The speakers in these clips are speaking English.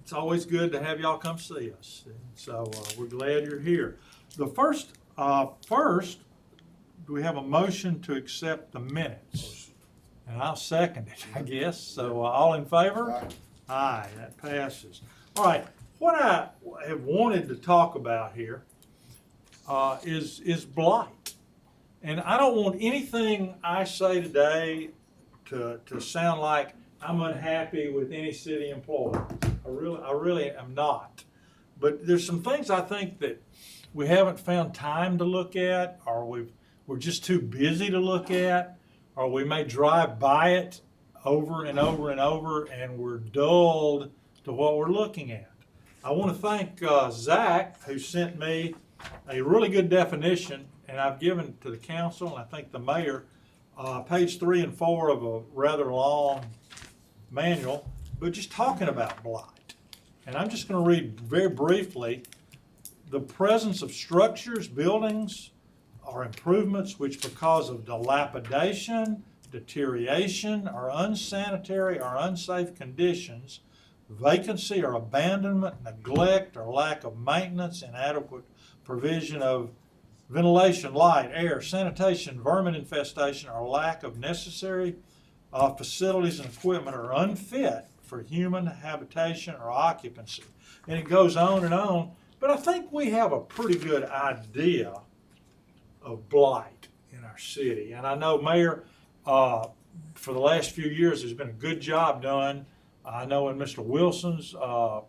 It's always good to have y'all come see us, and so we're glad you're here. The first, do we have a motion to accept the minutes? And I'll second it, I guess. So all in favor? Aye. Aye, that passes. All right, what I have wanted to talk about here is blight. And I don't want anything I say today to sound like I'm unhappy with any city employee. I really am not. But there's some things I think that we haven't found time to look at, or we're just too busy to look at, or we may drive by it over and over and over, and we're dulled to what we're looking at. I want to thank Zach, who sent me a really good definition, and I've given to the council, and I think the mayor, page 3 and 4 of a rather long manual, but just talking about blight. And I'm just going to read very briefly: the presence of structures, buildings, or improvements which, because of dilapidation, deterioration, or unsanitary or unsafe conditions, vacancy or abandonment, neglect or lack of maintenance, inadequate provision of ventilation, light, air, sanitation, vermin infestation, or lack of necessary facilities and equipment are unfit for human habitation or occupancy. And it goes on and on. But I think we have a pretty good idea of blight in our city. And I know, Mayor, for the last few years, there's been a good job done. I know in Mr. Wilson's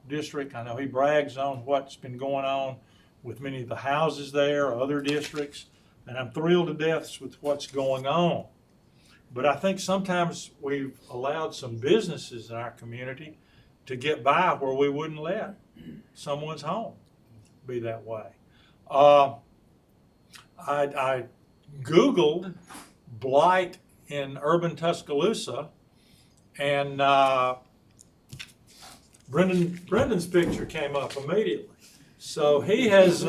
district, I know he brags on what's been going on with many of the houses there, other districts, and I'm thrilled to death with what's going on. But I think sometimes we've allowed some businesses in our community to get by where we wouldn't let someone's home be that way. I Googled blight in urban Tuscaloosa, and Brendan's picture came up immediately. So he has,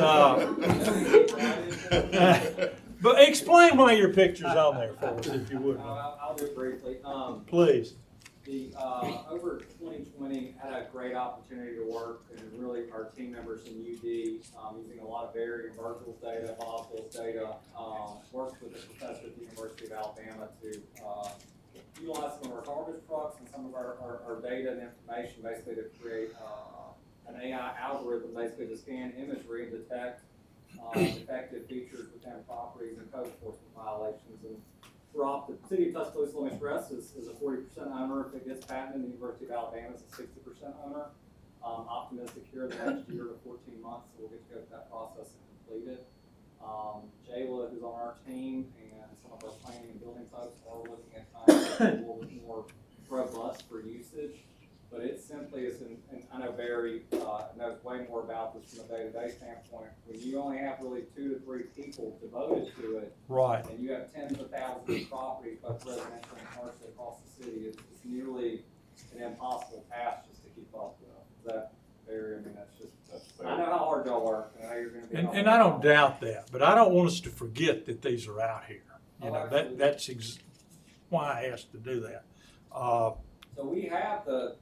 but explain why your picture's on there for us, if you would. I'll do it briefly. Please. Over 2020, had a great opportunity to work, and really our team members in UD, using a lot of varying virtual data, volatiles data, worked with a professor at the University of Alabama to utilize some of our garbage trucks and some of our data and information basically to create an AI algorithm basically to scan imagery and detect defective features within properties and code enforcement violations. And throughout the city of Tuscaloosa, let me stress, is a 40% owner. If it gets patented, the University of Alabama is a 60% owner. Optimistic here the next year to 14 months, so we'll get to go through that process and complete it. Jayla, who's on our team, and some of our planning and building folks are looking at trying to make it a little bit more robust for usage. But it simply is, and I know Barry knows way more about this from a day-to-day standpoint. When you only have really 2 to 3 people devoted to it, Right, and you have tens of thousands of properties, both residential and commercial, across the city, it's nearly an impossible task just to keep up with. Is that fair? I mean, I know how hard y'all work, and I know you're going to be. and I don't doubt that, but I don't want us to forget that these are out here. You know, Absolutely. that's why I asked to do that. So we have the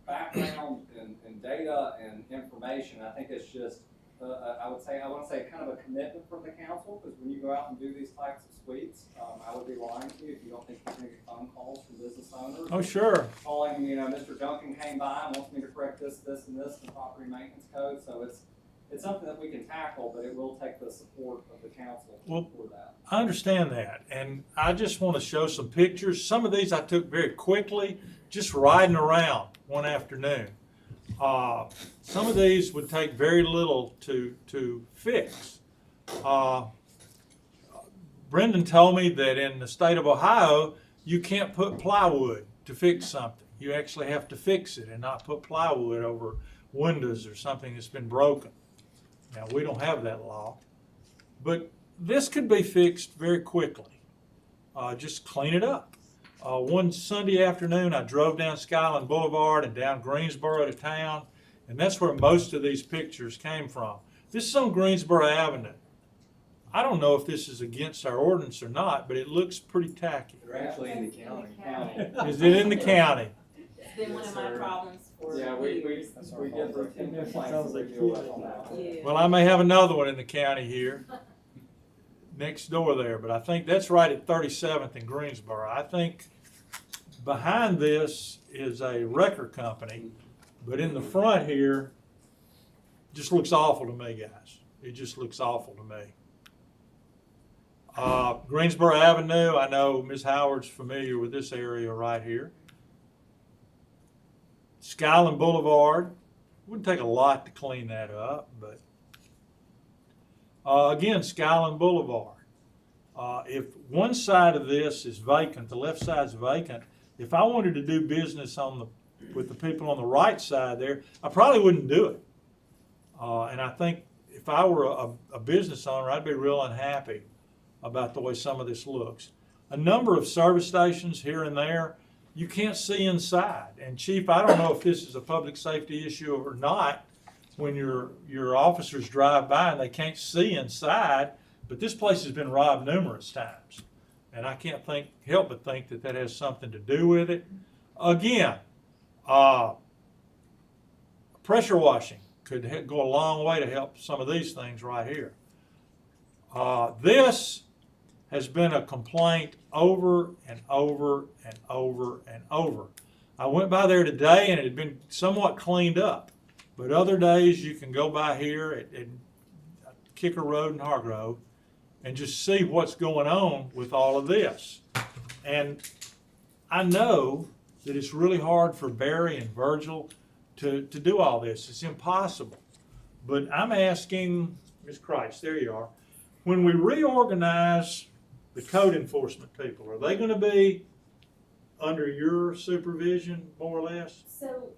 background and data and information. I think it's just, I want to say kind of a commitment from the council, because when you go out and do these types of sweeps, I would be lying to you if you don't think you're going to get phone calls from business owners. Oh, sure. Calling, Mr. Duncan came by and wants me to correct this, this, and this in the property maintenance code. So it's something that we can tackle, but it will take the support of the council for that. I understand that, and I just want to show some pictures. Some of these I took very quickly, just riding around one afternoon. Some of these would take very little to fix. Brendan told me that in the state of Ohio, you can't put plywood to fix something. You actually have to fix it and not put plywood over windows or something that's been broken. Now, we don't have that law, but this could be fixed very quickly. Just clean it up. One Sunday afternoon, I drove down Skyland Boulevard and down Greensboro to town, and that's where most of these pictures came from. This is on Greensboro Avenue. I don't know if this is against our ordinance or not, but it looks pretty tacky. They're actually in the county. Is it in the county? been one of my problems for Yeah, we years. get routine complaints and we do work on that. Yeah. Well, I may have another one in the county here, next door there, but I think that's right at 37th in Greensboro. I think behind this is a record company, but in the front here, just looks awful to me, guys. It just looks awful to me. Greensboro Avenue, I know Ms. Howard's familiar with this area right here. Skyland Boulevard, wouldn't take a lot to clean that up, but again, Skyland Boulevard. If one side of this is vacant, the left side's vacant, if I wanted to do business with the people on the right side there, I probably wouldn't do it. And I think if I were a business owner, I'd be real unhappy about the way some of this looks. A number of service stations here and there, you can't see inside. And Chief, I don't know if this is a public safety issue or not, when your officers drive by and they can't see inside, but this place has been robbed numerous times. And I can't help but think that has something to do with it. Again, pressure washing could go a long way to help some of these things right here. This has been a complaint over and over and over and over. I went by there today and it had been somewhat cleaned up, but other days you can go by here at Kicker Road and Hargrove and just see what's going on with all of this. And I know that it's really hard for Barry and Virgil to do all this. It's impossible. But I'm asking, Ms. Christ, there you are, when we reorganize the code enforcement people, are they going to be under your supervision, more or less? So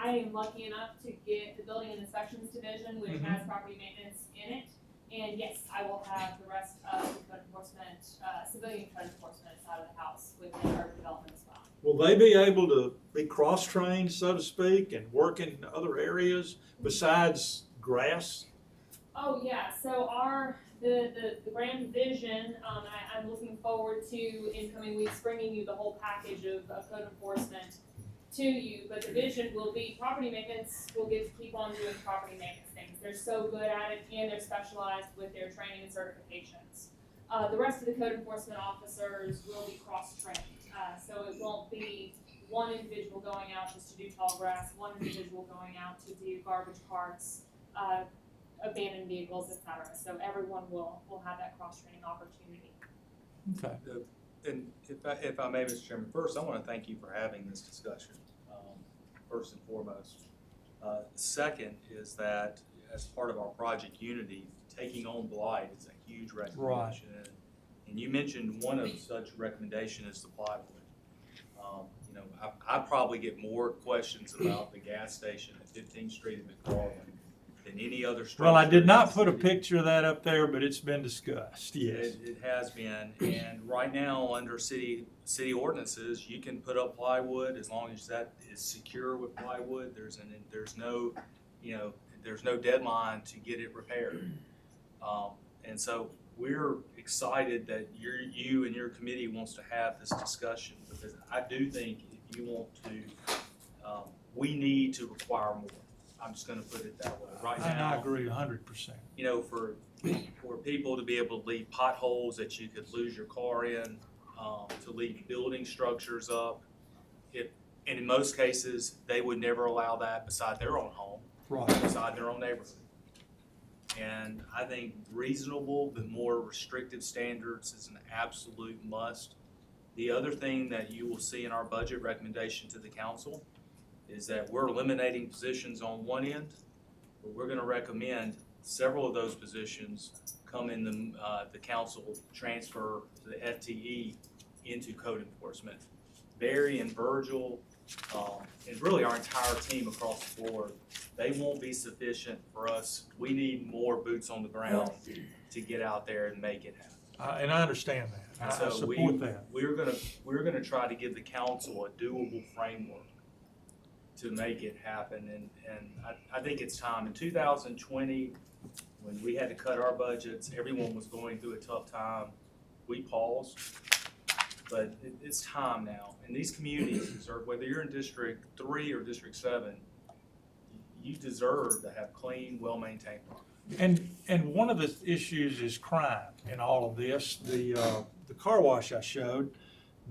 I am lucky enough to get the Building and Inspections Division, which Mhm. has property maintenance in it. And yes, I will have the rest of the code enforcement, civilian code enforcement side of the house within our development as well. Will they be able to be cross-trained, so to speak, and work in other areas besides grass? Oh, yeah, so the grand vision, I'm looking forward to in coming weeks bringing you the whole package of code enforcement to you, but the vision will be property maintenance will get to keep on doing property maintenance things. They're so good at it and they're specialized with their training and certifications. The rest of the code enforcement officers will be cross-trained, so it won't be one individual going out just to do tall grass, one individual going out to do garbage carts, abandoned vehicles, etc. So everyone will have that cross-training opportunity. Okay. And if I may, Mr. Chairman, first I want to thank you for having this discussion, first and foremost. Second is that as part of our Project Unity, taking on blight is a huge recommendation. Right. And you mentioned one of such recommendation is the plywood. I probably get more questions about the gas station at 15th Street in McFarland than any other structure. Well, I did not put a picture of that up there, but it's been discussed, yes. It has been, and right now, under city ordinances, you can put up plywood as long as that is secure with plywood. There's no deadline to get it repaired. And so we're excited that you and your committee wants to have this discussion, because I do think if you want to, we need to require more. I'm just going to put it that way. Right now, And I agree 100%. For people to be able to leave potholes that you could lose your car in, to leave building structures up, and in most cases, they would never allow that beside their own home, Right. beside their own neighborhood. And I think reasonable but more restrictive standards is an absolute must. The other thing that you will see in our budget recommendation to the council is that we're eliminating positions on one end, but we're going to recommend several of those positions come in the council transfer to the FTE into code enforcement. Barry and Virgil, and really our entire team across the board, they won't be sufficient for us. We need more boots on the ground to get out there and make it happen. And I understand that. I support that. We're gonna try to give the council a doable framework to make it happen, and I think it's time. In 2020, when we had to cut our budgets, everyone was going through a tough time. We paused, But it's time now. And these communities, or whether you're in District 3 or District 7, you deserve to have clean, well-maintained property. And one of the issues is crime in all of this. The car wash I showed,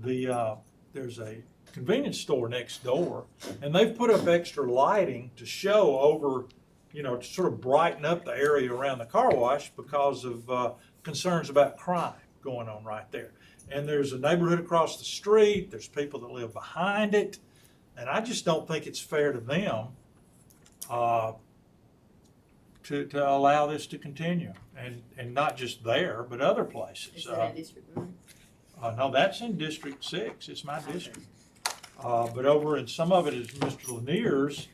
there's a convenience store next door, and they've put up extra lighting to show over, to sort of brighten up the area around the car wash because of concerns about crime going on right there. And there's a neighborhood across the street, there's people that live behind it, and I just don't think it's fair to them to allow this to continue, and not just there, but other places. Is that in District 1? No, that's in District 6, it's my district. But over in some of it is Mr. Lanier's,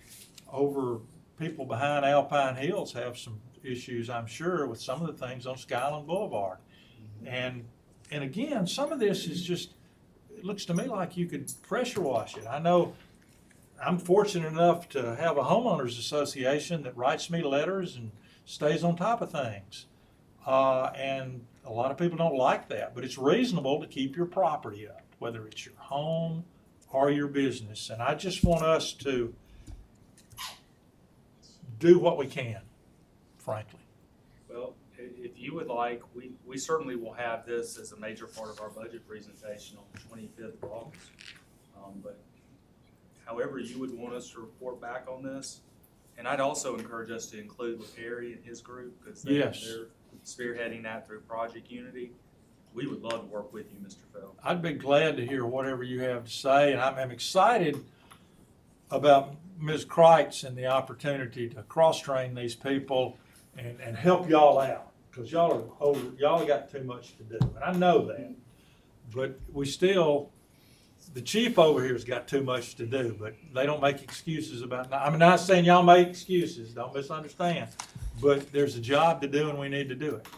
over people behind Alpine Hills have some issues, I'm sure, with some of the things on Skyland Boulevard. And again, some of this is just, it looks to me like you could pressure wash it. I know I'm fortunate enough to have a homeowners association that writes me letters and stays on top of things. And a lot of people don't like that, but it's reasonable to keep your property up, whether it's your home or your business. And I just want us to do what we can, frankly. Well, if you would like, we certainly will have this as a major part of our budget presentation on the 25th of August. But however you would want us to report back on this, and I'd also encourage us to include LaPerry and his group, because they're spearheading that through Project Unity. We would love to work with you, Mr. Fell. I'd be glad to hear whatever you have to say, and I'm excited about Ms. Kreitz and the opportunity to cross-train these people and help y'all out, because y'all are over, y'all got too much to do, and I know that. But we still, the chief over here's got too much to do, but they don't make excuses about, I'm not saying y'all make excuses, don't misunderstand, but there's a job to do and we need to do it.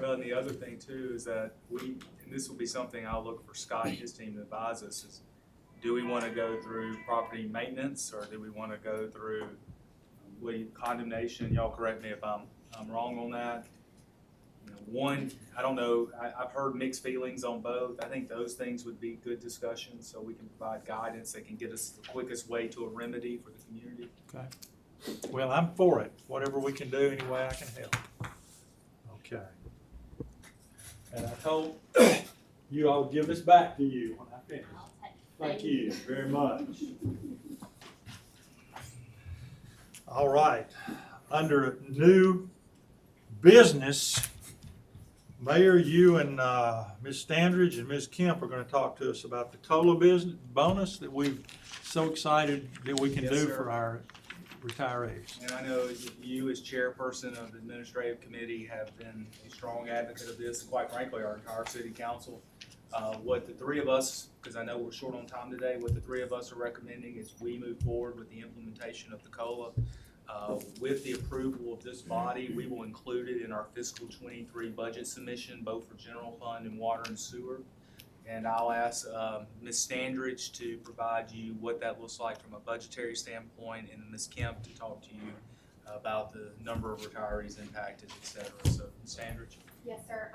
Well, and the other thing too is that and this will be something I'll look for Scott and his team to advise us, is do we want to go through property maintenance, or do we want to go through condemnation? Y'all correct me if I'm wrong on that. One, I don't know, I've heard mixed feelings on both. I think those things would be good discussions, so we can provide guidance that can get us the quickest way to a remedy for the community. Okay. Well, I'm for it. Whatever we can do, any way I can help. Okay. And I told you I'll give this back to you when I finish. Thank you very much. All right. Under new business, Mayor, you and Ms. Standridge and Ms. Kemp are going to talk to us about the COLA business bonus that we're so excited that we can do for our retirees. And I know you, as chairperson of the administrative committee, have been a strong advocate of this, and quite frankly, our entire city council. What the three of us, because I know we're short on time today, what the three of us are recommending is we move forward with the implementation of the COLA. With the approval of this body, we will include it in our fiscal 23 budget submission, both for general fund and water and sewer. And I'll ask Ms. Standridge to provide you what that looks like from a budgetary standpoint, and Ms. Kemp to talk to you about the number of retirees impacted, et cetera. So, Ms. Standridge. Yes, sir.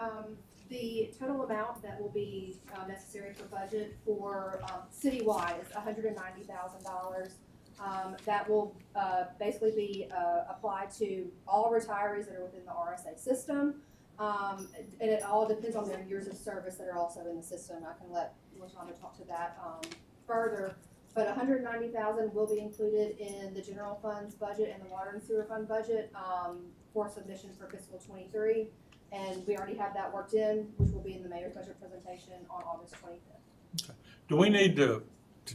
The total amount that will be necessary for budget for citywide is $190,000. That will basically be applied to all retirees that are within the RSA system. And it all depends on their years of service that are also in the system. I can let LaShonda talk to that further. But $190,000 will be included in the general funds budget and the water and sewer fund budget for submission for fiscal 23. And we already have that worked in, which will be in the mayor's budget presentation on August 25th. Okay. Do we need to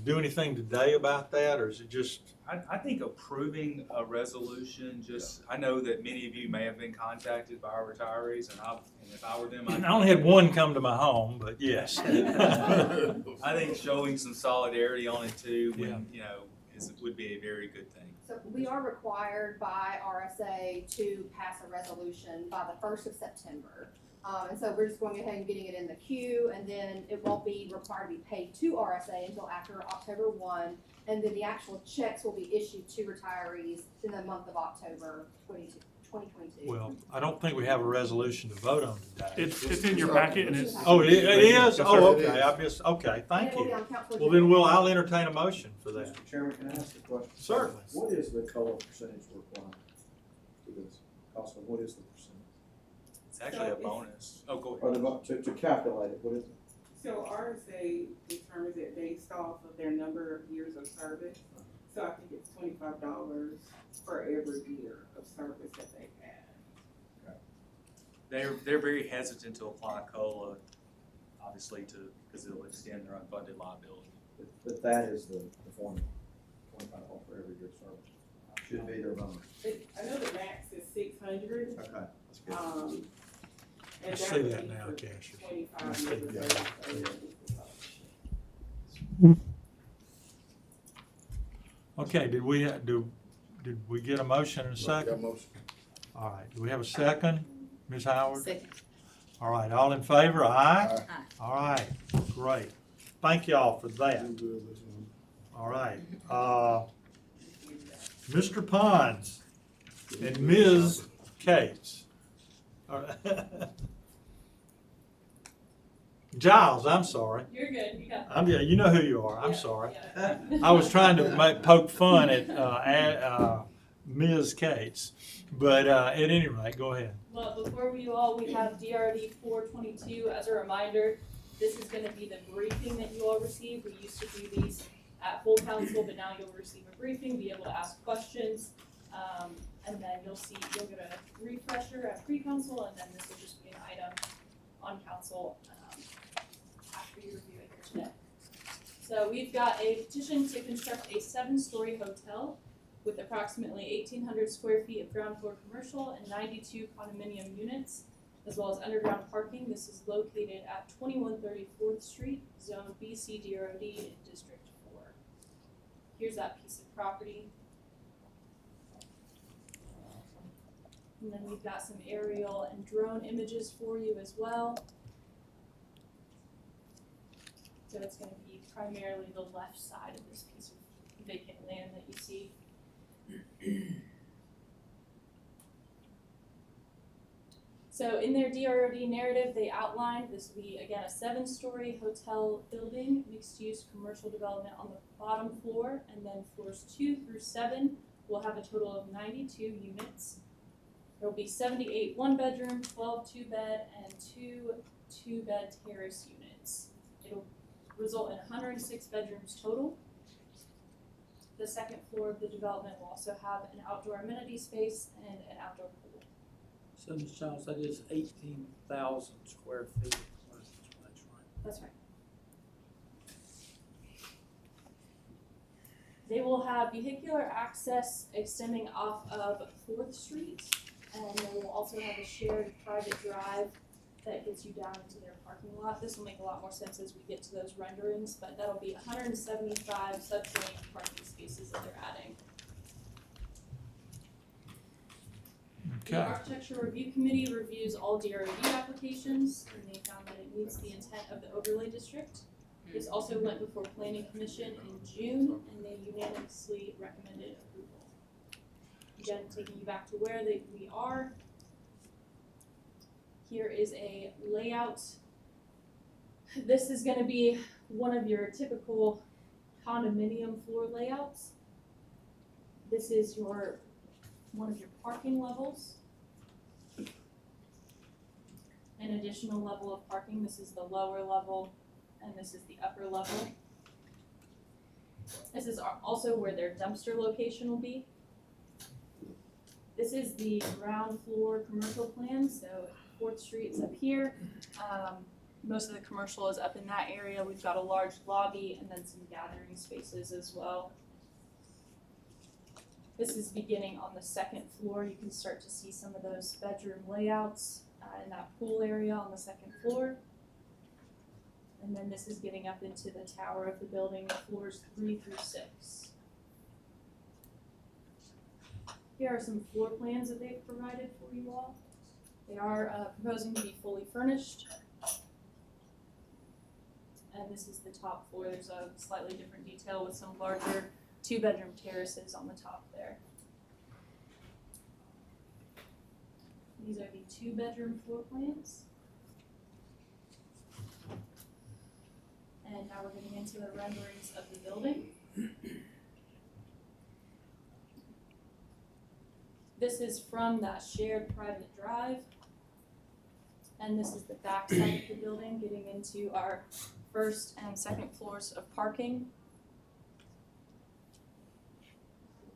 do anything today about that, or is it just? I think approving a resolution, I know that many of you may have been contacted by our retirees, and if I were them, I only had one come to my home, but yes. I think showing some solidarity on it too, would be a very good thing. So we are required by RSA to pass a resolution by the 1st of September. And so we're just going ahead and getting it in the queue, and then it won't be required to be paid to RSA until after October 1. And then the actual checks will be issued to retirees in the month of October 2022. 2022. Well, I don't think we have a resolution to vote on today. It's in your packet and it's. Oh, it is? Yes, sir. Oh, okay, I missed, okay, And thank it will be you. on council Well, then agenda. I'll entertain a motion for that. Mr. Chairman, can I ask a question? Certainly. What is the COLA percentage we're applying to this? Also, what is the percentage? It's actually a bonus. Oh, go Or ahead. to calculate it, what is it? So RSA determines it based off of their number of years of service. So I think it's $25 for every year of service that they've had. They're very hesitant to apply COLA, obviously, because it'll extend their unfunded liability. But that is the formula, $25 for every year of service. Should be their bonus. I know the max is 600. Okay, that's good. And I that see would that be now, for Cassius. 25 years of Yeah. service. Okay, did we get a motion and a second? All right, do we have a second, Ms. Howard? Second. All right, all in favor, aye? Aye. All right, great. Thank y'all for that. All right, Mr. Pons and Ms. Cates. All right. Giles, I'm sorry. You're good, you got Yeah, you know who you are, I'm Yeah, sorry. yeah. I was trying to poke fun at Ms. Cates, but at any rate, go ahead. Well, before we have DRD 422. As a reminder, this is gonna be the briefing that you all receive. We used to do these at full council, but now you'll receive a briefing, be able to ask questions. And then you'll get a refresher at pre-council, and then this will just be an item on council, after you review it here today. So we've got a petition to construct a 7-story hotel with approximately 1,800 square feet of ground floor commercial and 92 condominium units, as well as underground parking. This is located at 2134th Street, Zone BCDROD in District 4. Here's that piece of property. And then we've got some aerial and drone images for you as well. So it's gonna be primarily the left side of this piece of vacant land that you see. So in their DROD narrative, they outlined this will be, again, a 7-story hotel building, mixed-use commercial development on the bottom floor, and then floors 2 through 7 will have a total of 92 units. There will be 78 one-bedroom, 12 two-bed, and 2 two-bed terrace units. It'll result in 106 bedrooms total. The second floor of the development will also have an outdoor amenity space and an outdoor pool. So, Ms. Childs, that is 18,000 square feet. That's right. That's right. They will have vehicular access extending off of 4th Street, and they will also have a shared private drive that gets you down into their parking lot. This will make a lot more sense as we get to those renderings, but that'll be 175 subterranean parking spaces that they're adding. The Okay. Architecture Review Committee reviews all DROD applications, and they found that it meets the intent of the overlay district. This also went before Planning Commission in June, and they unanimously recommended approval. Again, taking you back to where we are. Here is a layout. This is gonna be one of your typical condominium floor layouts. This is one of your parking levels. An additional level of parking. This is the lower level, and this is the upper level. This is also where their dumpster location will be. This is the ground floor commercial plan, so 4th Street's up here. Most of the commercial is up in that area. We've got a large lobby and then some gathering spaces as well. This is beginning on the 2nd floor. You can start to see some of those bedroom layouts in that pool area on the 2nd floor. And then this is getting up into the tower of the building, floors 3 through 6. Here are some floor plans that they've provided for you all. They are proposing to be fully furnished. And this is the top floor. There's a slightly different detail with some larger 2-bedroom terraces on the top there. These are the 2-bedroom floor plans. And now we're getting into the renderings of the building. This is from that shared private drive. And this is the back side of the building, getting into our first and second floors of parking.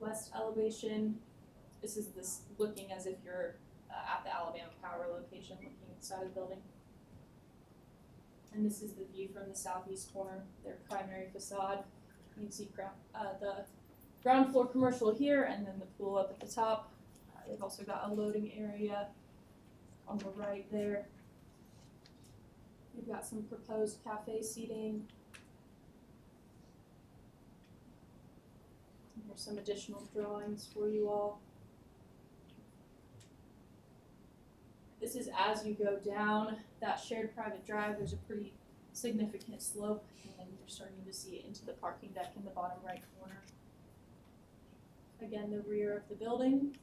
West elevation, this is this looking as if you're at the Alabama Power location, looking inside of the building. And this is the view from the southeast corner, their primary facade. You can see the ground floor commercial here, and then the pool up at the top. They've also got a loading area on the right there. We've got some proposed cafe seating. Here's some additional drawings for you all. This is as you go down that shared private drive, there's a pretty significant slope, and you're starting to see it into the parking deck in the bottom right corner. Again, the rear of the building.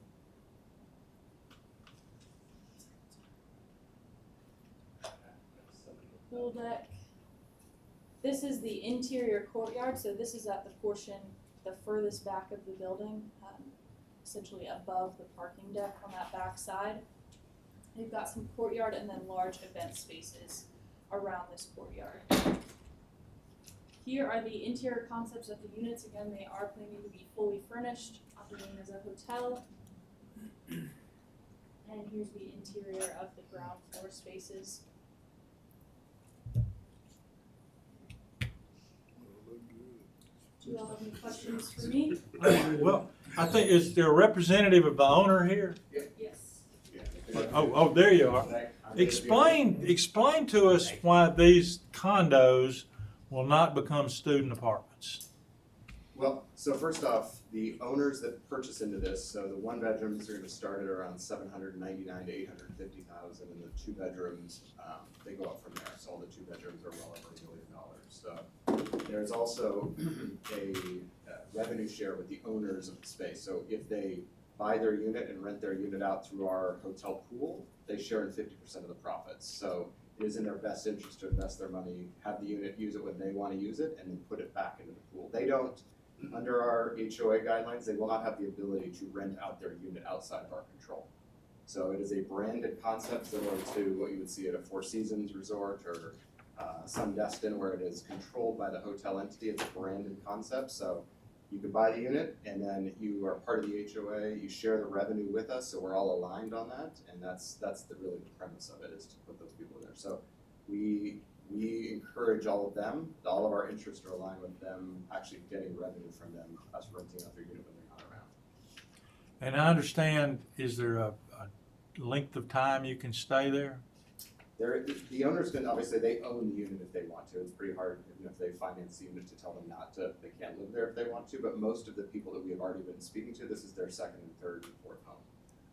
Pool deck. This is the interior courtyard, so this is at the portion, the furthest back of the building, essentially above the parking deck on that back side. They've got some courtyard and then large event spaces around this courtyard. Here are the interior concepts of the units. Again, they are planning to be fully furnished, operating as a hotel. And here's the interior of the ground floor spaces. Do you all have any questions for me? Well, I think, is there a representative of the owner here? Yes. Oh, there you are. Explain to us why these condos will not become student apartments. Well, so first off, the owners that purchase into this, so the 1-bedrooms are gonna start at around 799 to 850,000, and the 2-bedrooms, they go up from there. So all the 2-bedrooms are well over $1 million. So there's also a revenue share with the owners of the space. So if they buy their unit and rent their unit out through our hotel pool, they share in 50% of the profits. So it is in their best interest to invest their money, have the unit use it when they want to use it, and then put it back into the pool. They don't, under our HOA guidelines, they will not have the ability to rent out their unit outside of our control. So it is a branded concept similar to what you would see at a Four Seasons resort or some Destin, where it is controlled by the hotel entity. It's a branded concept. So you could buy the unit, and then you are part of the HOA. You share the revenue with us, so we're all aligned on that. And that's really the premise of it, is to put those people in there. So we encourage all of them. All of our interests are aligned with them actually getting revenue from them, us renting out their unit when they're not around. And I understand, is there a length of time you can stay there? The owners can, obviously, they own the unit if they want to. It's pretty hard, even if they finance the unit, to tell them not to. They can't live there if they want to, but most of the people that we have already been speaking to, this is their second and third and fourth home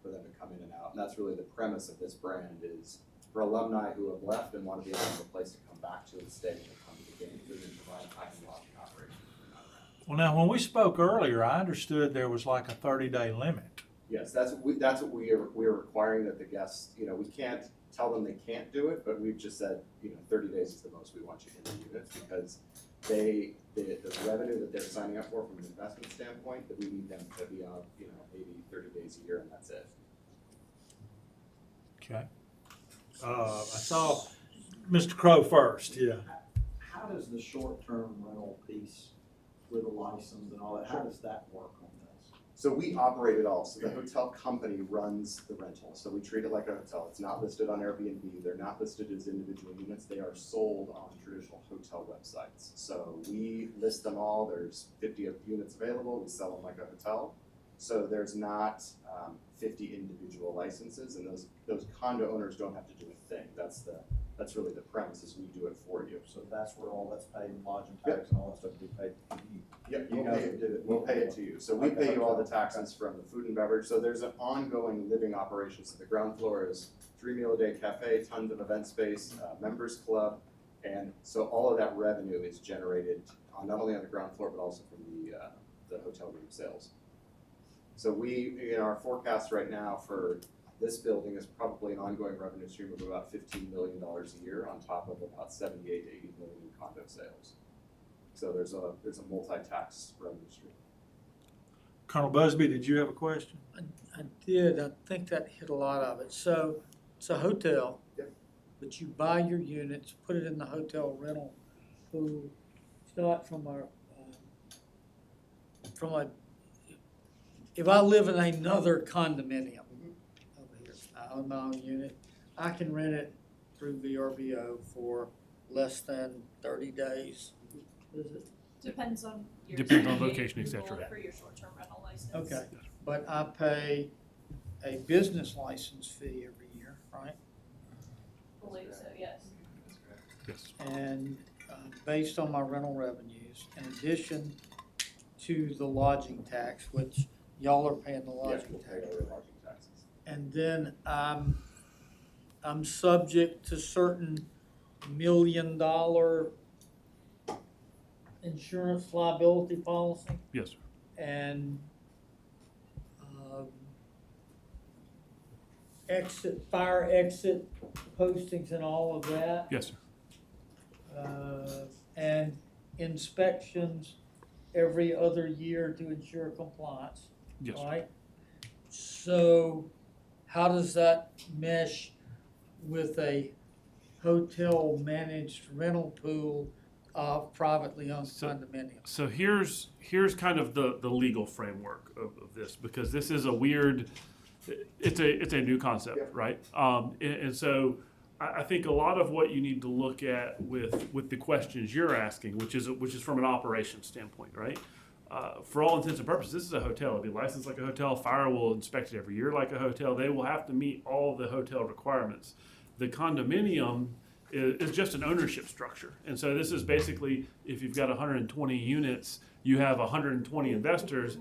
for them to come in and out. And that's really the premise of this brand, is for alumni who have left and want to be able to have a place to come back to and stay and come to the games, and then provide a high-end lodging operation if they're not around. Well, now, when we spoke earlier, I understood there was like a 30-day limit. Yes, that's what we're requiring, that the guests, we can't tell them they can't do it, but we've just said, 30 days is the most we want you in the units, because the revenue that they're signing up for from an investment standpoint, that we need them to be on, maybe 30 days a year, and that's it. Okay. I saw Mr. Crow first, yeah. How does the short-term rental piece with a license and all that, how does that work on this? So we operate it all. So the hotel company runs the rental. So we treat it like a hotel. It's not listed on Airbnb. They're not listed as individual units. They are sold on traditional hotel websites. So we list them all. There's 50 units available. We sell them like a hotel. So there's not 50 individual licenses, and those condo owners don't have to do a thing. That's really the premise, is we do it for you. So that's where all that's paid, lodging tax and all that stuff will be paid to you. Yep, You guys will do it. We'll pay it to you. So we pay you all the taxes from the food and beverage. So there's an ongoing living operation. So the ground floor is 3-meal-a-day cafe, tons of event space, members club, and so all of that revenue is generated not only on the ground floor but also from the hotel room sales. So we, in our forecast right now for This building is probably an ongoing revenue stream of about $15 million a year on top of about 78 to 80 million in condo sales. So there's a multi-tax revenue stream. Colonel Busby, did you have a question? I did, I think that hit a lot of it. So, it's a hotel. Yep. But you buy your units, put it in the hotel rental pool. It's not from if I live in another condominium over here, I own my own unit, I can rent it through VRBO for less than 30 days. Is it? Depends on your location, et cetera. For your short-term rental license. Okay, but I pay a business license fee every year, right? I believe so, yes. Yes. And based on my rental revenues, in addition to the lodging tax, which y'all are paying the Yeah, lodging we'll pay tax. our lodging taxes. And then I'm subject to certain $1 million insurance liability policy Yes, sir. and fire exit postings and all of that. Yes, sir. And inspections every other year to ensure compliance, Yes, sir. right? So how does that mesh with a hotel managed rental pool of privately owned So- condominiums? So here's kind of the legal framework of this, because this is a weird, it's a new concept, Yeah. right? And so I think a lot of what you need to look at with the questions you're asking, which is from an operations standpoint, right? For all intents and purposes, this is a hotel. It'll be licensed like a hotel. Fire will inspect it every year like a hotel. They will have to meet all the hotel requirements. The condominium is just an ownership structure. And so this is basically, if you've got 120 units, you have 120 investors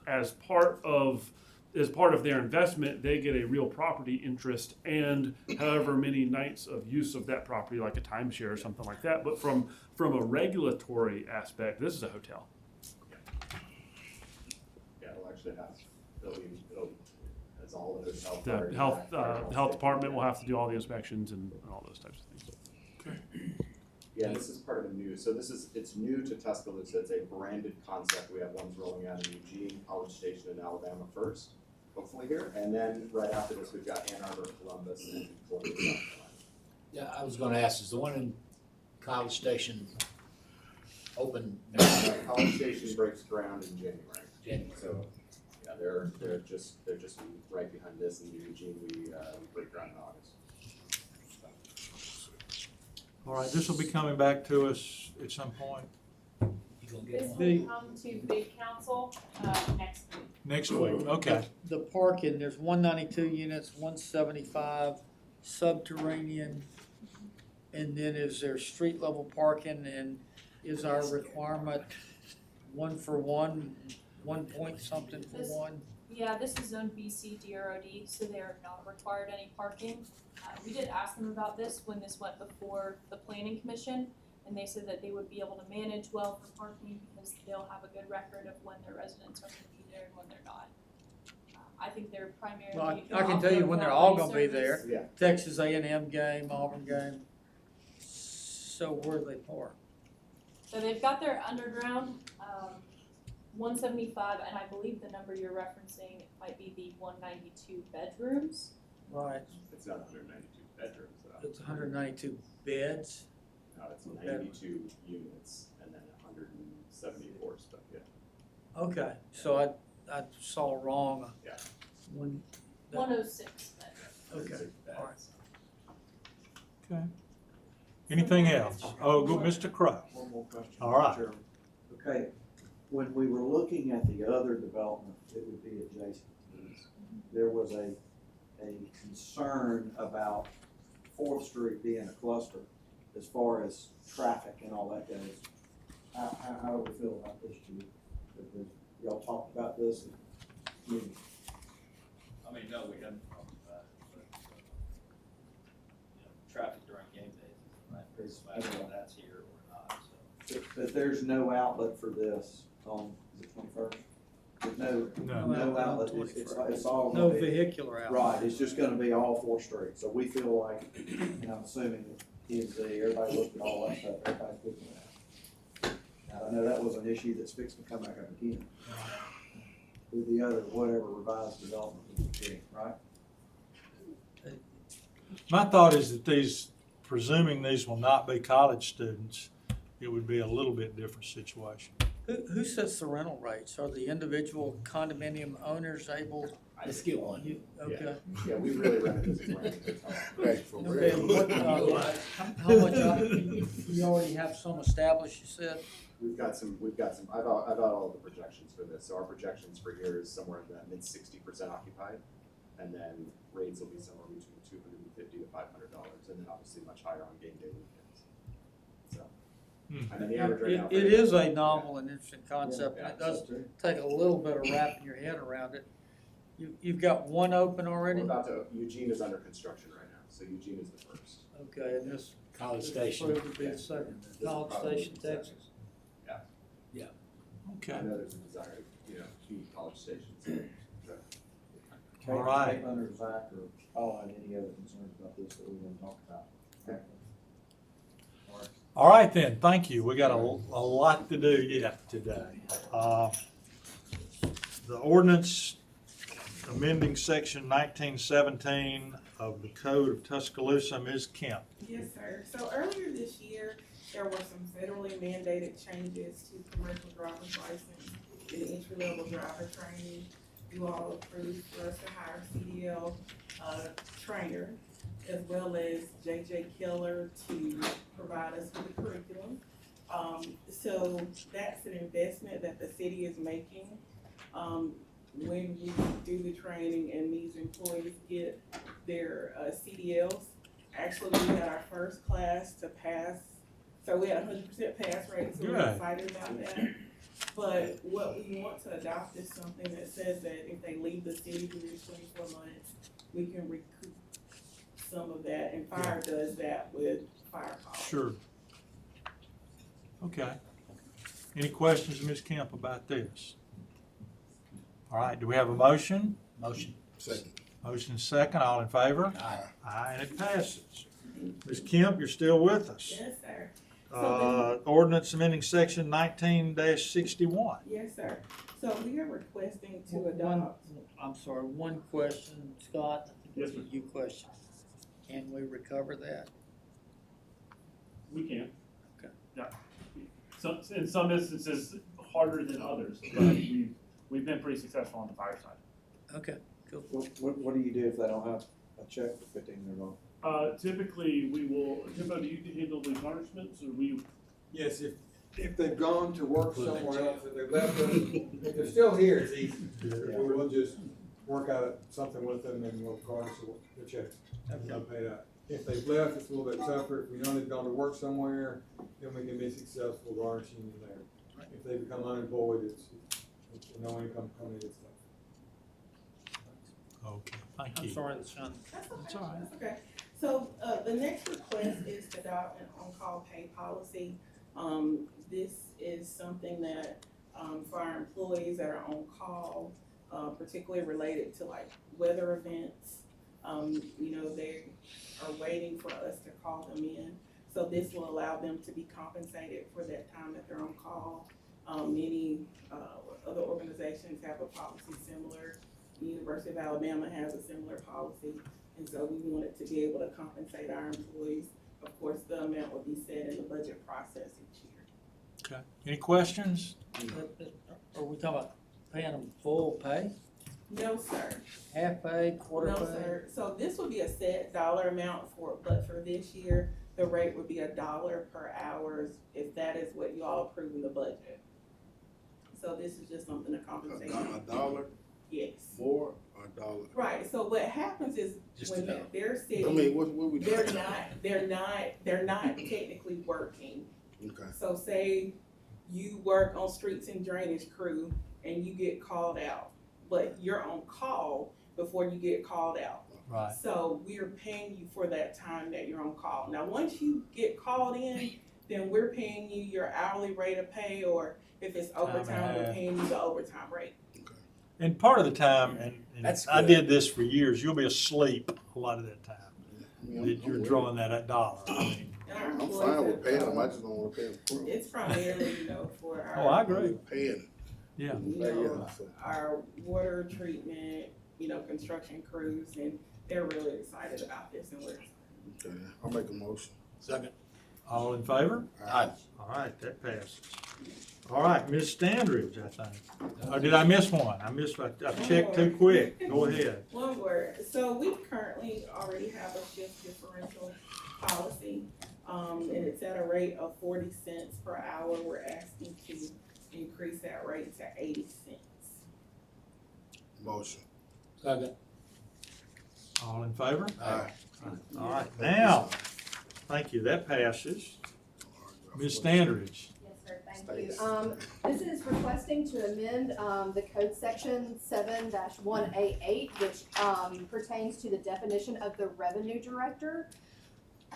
as part of their investment, they get a real property interest and however many nights of use of that property, like a timeshare or something like that. But from a regulatory aspect, this is a hotel. Yeah, it'll actually have, as all the hotel. The health department will have to do all the inspections and all those types of things. Yeah, this is part of a new, so it's new to Tuscaloosa. It's a branded concept. We have ones rolling out in Eugene, College Station, and Alabama first, hopefully here. And then right after this, we've got Ann Arbor, Columbus, and Columbus, South Carolina. Yeah, I was gonna ask, is the one in College Station open College Station breaks ground in January. January? So, yeah, they're just right behind this, and Eugene, we break ground in August. All right, this will be coming back to us at some point You gonna get This one? will come to big council, next week. next week. Okay. The parking, there's 192 units, 175 subterranean, and then is there street level parking, and is our requirement 1 for 1, 1 point something for This- 1? Yeah, this is zone BC DROD, so they are not required any parking. We did ask them about this when this went before the planning commission, and they said that they would be able to manage well for parking because they'll have a good record of when their residents are gonna be there and when they're not. I think they're primarily. Well, I can tell you when they're all gonna be there. Service. Yeah, Texas A&M game, Auburn game. So where do they park? So they've got their underground, 175, and I believe the number you're referencing might be the 192 bedrooms. Right, it's not 192 bedrooms, though. it's 192 beds. No, it's 92 units and then 174, but yeah. Okay, so I saw wrong. Yeah. When, 106 bedrooms. okay, all right. Okay. Anything else? Oh, go, Mr. Crowe. One more question. All right. Mr. Chairman. Okay, when we were looking at the other development that would be adjacent to this, there was a concern about 4th Street being a cluster as far as traffic and all that goes. How do we feel about this, Chief? Have y'all talked about this? I mean, no, we haven't talked about it, but, traffic during game days, is a matter of that's here or not, so. But there's no outlet for this on the 21st? no, No. no outlet, it's all No gonna be, vehicular out. right, it's just gonna be all 4th Street, so we feel like, and I'm assuming everybody looked at all that stuff, everybody's good with that. Now, I know that was an issue that's fixing to come back up again. With the other, whatever revised development we were getting, right? My thought is that these, presuming these will not be college students, it would be a little bit different situation. Who sets the rental rates? Are the individual condominium owners able? Let's get one. Okay. Yeah, we really rented this as a rental hotel. Right, for Okay, real. what, how much, you already have some established, you said? We've got some, I've got all the projections for this, so our projections for here is somewhere in that mid-60% occupied. And then rates will be somewhere between $250 to $500, and then obviously much higher on game day weekends. So, and then the average right now. It is a novel and interesting concept, and Yeah. it does take a little bit of wrapping your head around it. You've got one open already? Eugene is under construction right now, so Eugene is the first. Okay, and this. College this Station. would be the second. This is College probably Station, the second. Texas. Okay. I know there's a desire, to College Station, so. All right. Kate, under Zach or Paul had any other concerns about this that we want to talk about? All right then, thank you. We got a lot to do yet today. The ordinance amending section 1917 of the Code of Tuscaloosa, Ms. Kemp. Yes, sir. So earlier this year, there were some federally mandated changes to commercial driver's license and entry-level driver training. You all approved for us to hire CDL trainer, as well as JJ Killer to provide us with the curriculum. So that's an investment that the city is making. When we do the training and these employees get their CDLs, actually we had our first class to pass. So we had 100% pass rate, so we're Good. excited about that. But what we want to adopt is something that says that if they leave the city within 24 months, we can recoup some of that, and fire does that with fire calls. Sure. Okay. Any questions, Ms. Kemp, about this? All right, do we have a motion? Motion. Second. Motion second, all in favor? Aye. Aye, and it passes. Ms. Kemp, you're still with us. Yes, sir. Ordinance amending section 19-61. Yes, sir. So we are requesting to One, adopt. I'm sorry, one question, Scott, I Yes, think it's a you question. Can we recover that? We can. Okay. Yeah. So, in some instances, harder than others, but we've been pretty successful on the fire side. Okay, cool. What do you do if they don't have a check for $1,500? Typically, we will, Timbo, do you handle the garnishments, or we? Yes, if they've gone to work somewhere else, if they've left us, if they're still here, it's easy. We'll just work out something with them and we'll garnish the check. And they'll pay that. If they've left, it's a little bit tougher. If we know they've gone to work somewhere, then we can be successful garnishing them there. If they become unemployed, it's no income coming, it's tough. Okay, thank you. I'm sorry, that's not. That's okay. That's all right. That's okay. So, the next request is to adopt an on-call pay policy. This is something that, for our employees that are on call, particularly related to like weather events, they are waiting for us to call them in. So this will allow them to be compensated for that time that they're on call. Many, other organizations have a policy similar. The University of Alabama has a similar policy. And so we wanted to be able to compensate our employees. Of course, the amount will be set in the budget process each year. Okay, any questions? Are we talking about paying them full pay, No, sir. half pay, quarter pay? No, sir. So this would be a set dollar amount but for this year, the rate would be $1 per hour if that is what you all approve in the budget. So this is just something to compensate. $1? Yes. More or $1? Right, so what happens is Just when $1. they're I sitting, mean, what we they're not technically working. Okay. So say you work on streets and drainage crew and you get called out, but you're on call before you get called out. Right. So we're paying you for that time that you're on call. Now, once you get called in, then we're paying you your hourly rate of pay, or if it's overtime, we're half. paying you the overtime rate. And part of the time, and That's I good. did this for years, you'll be asleep a lot of that time. That you're drawing that dollar. I mean, And our I'm employees fine have, with paying them, I just don't wanna pay them for them. It's primarily, for our. Oh, I agree. Paying. Yeah. Our water treatment, construction crews, and they're really excited about this, and we're excited. Okay, I'll make a motion. Second. All in favor? Aye. All right, that passes. All right, Ms. Standridge, I think. Or did I miss one? I checked too quick. Go ahead. One word, so we currently already have a shift differential policy, and it's at a rate of 40 cents per hour. We're asking to increase that rate to 80 cents. Motion. Second. All in favor? Aye. All right, now, thank you, that passes. Ms. Standridge. Yes, sir, thank you. This is requesting to amend, the code section 7-188, which, pertains to the definition of the revenue director.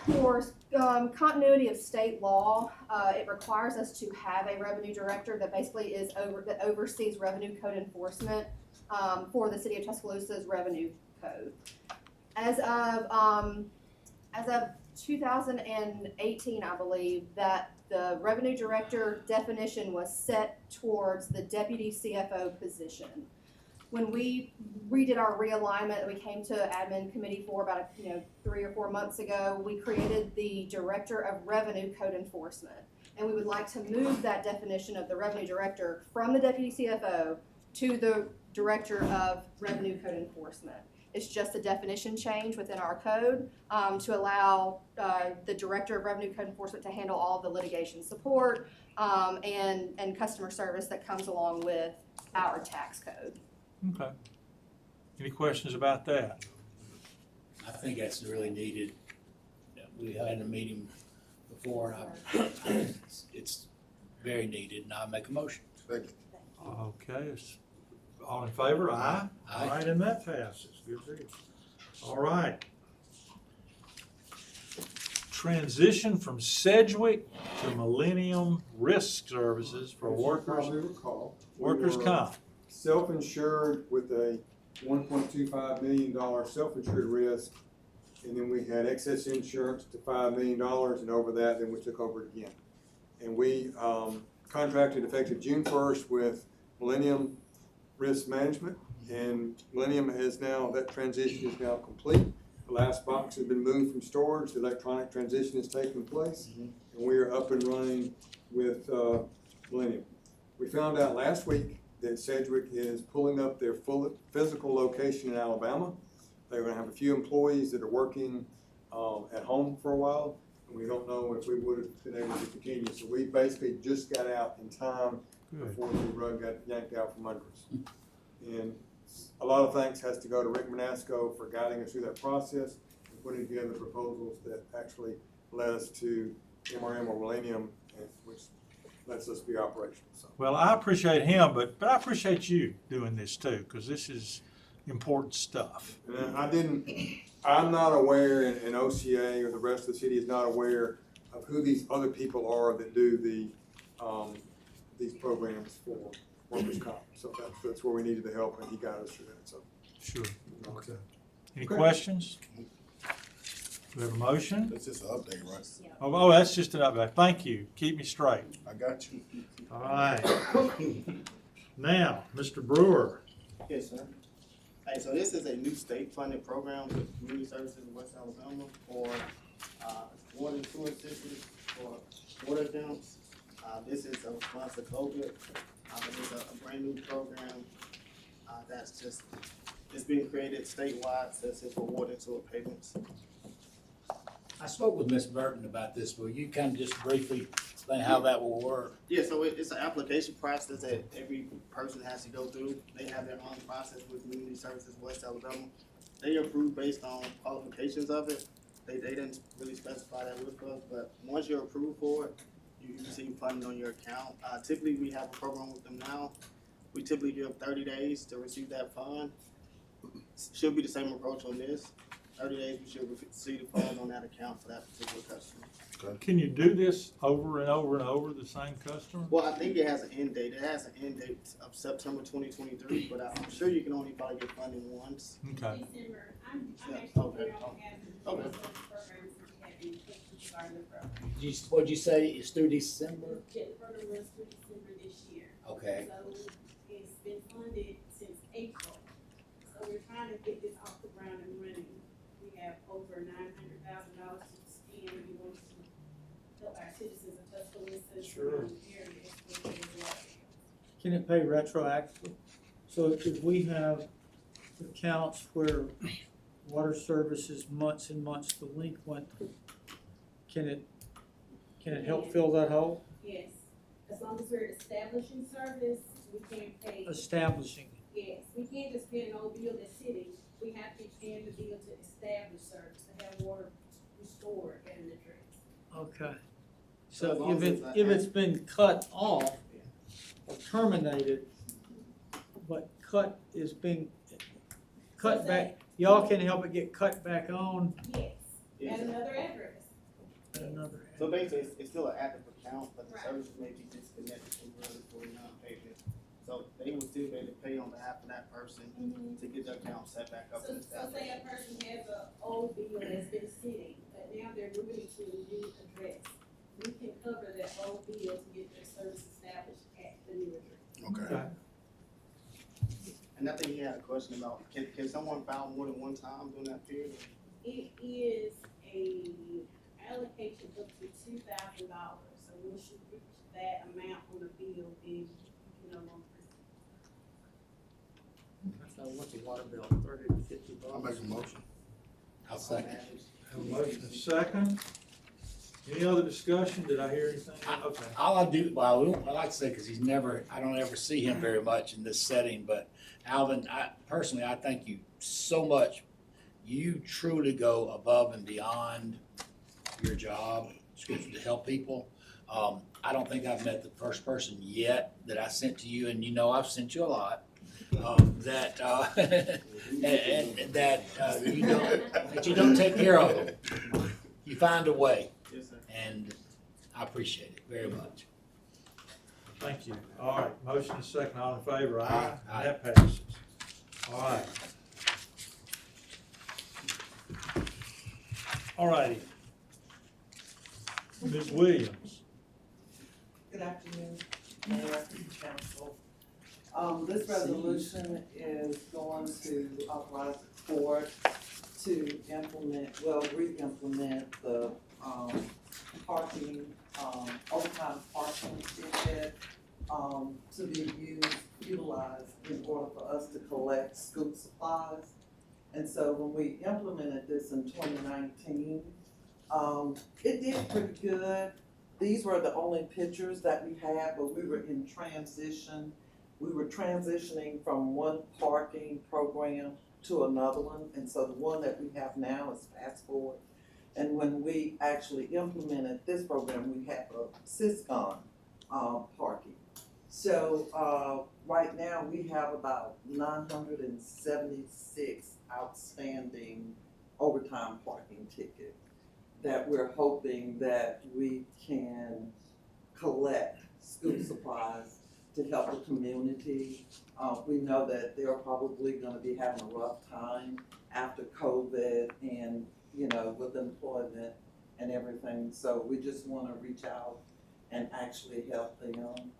For, continuity of state law, it requires us to have a revenue director that basically that oversees revenue code enforcement, for the city of Tuscaloosa's revenue code. As of 2018, I believe, that the revenue director definition was set towards the deputy CFO position. When we redid our realignment that we came to admin committee for about 3 or 4 months ago, we created the director of revenue code enforcement. And we would like to move that definition of the revenue director from the deputy CFO to the director of revenue code enforcement. It's just a definition change within our code, to allow the director of revenue code enforcement to handle all of the litigation support, and customer service that comes along with our tax code. Okay. Any questions about that? I think that's really needed. We had a meeting before, and it's very needed, and I'll make a motion. Second. Okay, all in favor? Aye. Aye. All right, and that passes. Good deal. All right. Transition from Sedgwick to Millennium Risk Services for As you workers, probably recall, we workers' were comp. Self-insured with a $1.25 million self-insured risk, and then we had excess insurance to $5 million, and over that, then we took over it again. And we contracted effective June 1st with Millennium Risk Management, and Millennium that transition is now complete. The last box has been moved from storage, the electronic transition has taken place, and we are up and running with Millennium. We found out last week that Sedgwick is pulling up their full physical location in Alabama. They're gonna have a few employees that are working at home for a while, and we don't know if we would have been able to continue. So we basically just got out in time before the rug got yanked out from under us. And a lot of thanks has to go to Rick Manasco for guiding us through that process and putting together proposals that actually led us to MRM or Millennium, which lets us be operational. So. Well, I appreciate him, but I appreciate you doing this too, because this is important stuff. And I'm not aware, and OCA or the rest of the city is not aware of who these other people are that do these programs for workers' comp. So that's where we needed the help, and he got us through that, so. Sure. Okay. Any Okay. questions? We have a motion? That's just an update, right? Oh, that's just an update. Thank you. Keep me straight. I got you. All right. Now, Mr. Brewer. Yes, sir. Hey, so this is a new state-funded program with Community Services in West Alabama for water and sewer systems for water dumps. This is a response to COVID. It is a brand new program it's being created statewide. So this is for water and sewer payments. I spoke with Ms. Burton about this. Will you kind of just briefly explain how that will work? Yeah, so it's an application process that every person has to go through. They have their own process with Community Services West Alabama. They approve based on qualifications of it. They didn't really specify that with us, but once you're approved for it, you receive funding on your account. Typically, we have a program with them now. We typically give 30 days to receive that fund. Should be the same approach on this. 30 days, we should see the funds on that account for that particular customer. Can you do this over and over and over, the same customer? Well, I think it has an end date. It has an end date of September 2023, but I'm sure you can only probably get funding once. Okay. December, I'm Yeah, actually, okay. we don't have the Okay. programs that we have in regarding the program. What'd you say, it's through December? The program runs through December this year. Okay. So it's been funded since April. So we're trying to get this off the ground and running. We have over $900,000 to spend. We want to help our citizens of Tuscaloosa. Sure. Areas where there's a lot of Can it pay retroactively? So if we have accounts where water service is months and months delinquent, can it help fill that hole? Yes, as long as we're establishing service, we can't pay, Establishing. yes, we can't just pay an old bill that's sitting. We have to pay the bill to establish service, to have water restored at an address. Okay. So as So long if as it, it's if it's been cut off or terminated, but cut is being, cut back, y'all can help it get cut back on Yes, Yes. at another address. at another. So basically, it's still an active account, but the Right. services may be disconnected temporarily for non-payment. So they would still be able to pay on behalf of that person to get the account set back up. So, and so say a person has an old bill that's been sitting, but now they're moving to a new address. We can cover that old bill to get their service established at the new address. Okay. And I think he had a question about, can someone file more than one time during that period? It is a allocation up to $2,000, so once you reach that amount on the bill, then you can no longer. So what's a water bill, 30 to 50 bucks? I'll make a motion. I'll second. Have a motion and second. Any other discussion? Did I hear anything? Okay. All I do, well, I like to say, because I don't ever see him very much in this setting, but Alvin, personally, I thank you so much. You truly go above and beyond your job description to help people. I don't think I've met the first person yet that I sent to you, and you know I've sent you a lot, that you don't take care of them. You find a way. Yes, sir. And I appreciate it very much. Thank you. All right, motion is second, all in favor, aye? Aye. That passes. All right. All righty. Ms. Williams. Good afternoon, Mayor, Council. This resolution is going to authorize the court to re-implement the, parking, overtime parking ticket, to be utilized in order for us to collect school supplies. And so when we implemented this in 2019, it did pretty good. These were the only pictures that we had, but we were in transition. We were transitioning from one parking program to another one, and so the one that we have now is Passport. And when we actually implemented this program, we have a Syscon parking. So right now we have about 976 outstanding overtime parking tickets that we're hoping that we can collect school supplies to help the community. We know that they're probably gonna be having a rough time after COVID and, you know, with employment and everything. So we just wanna reach out and actually help them.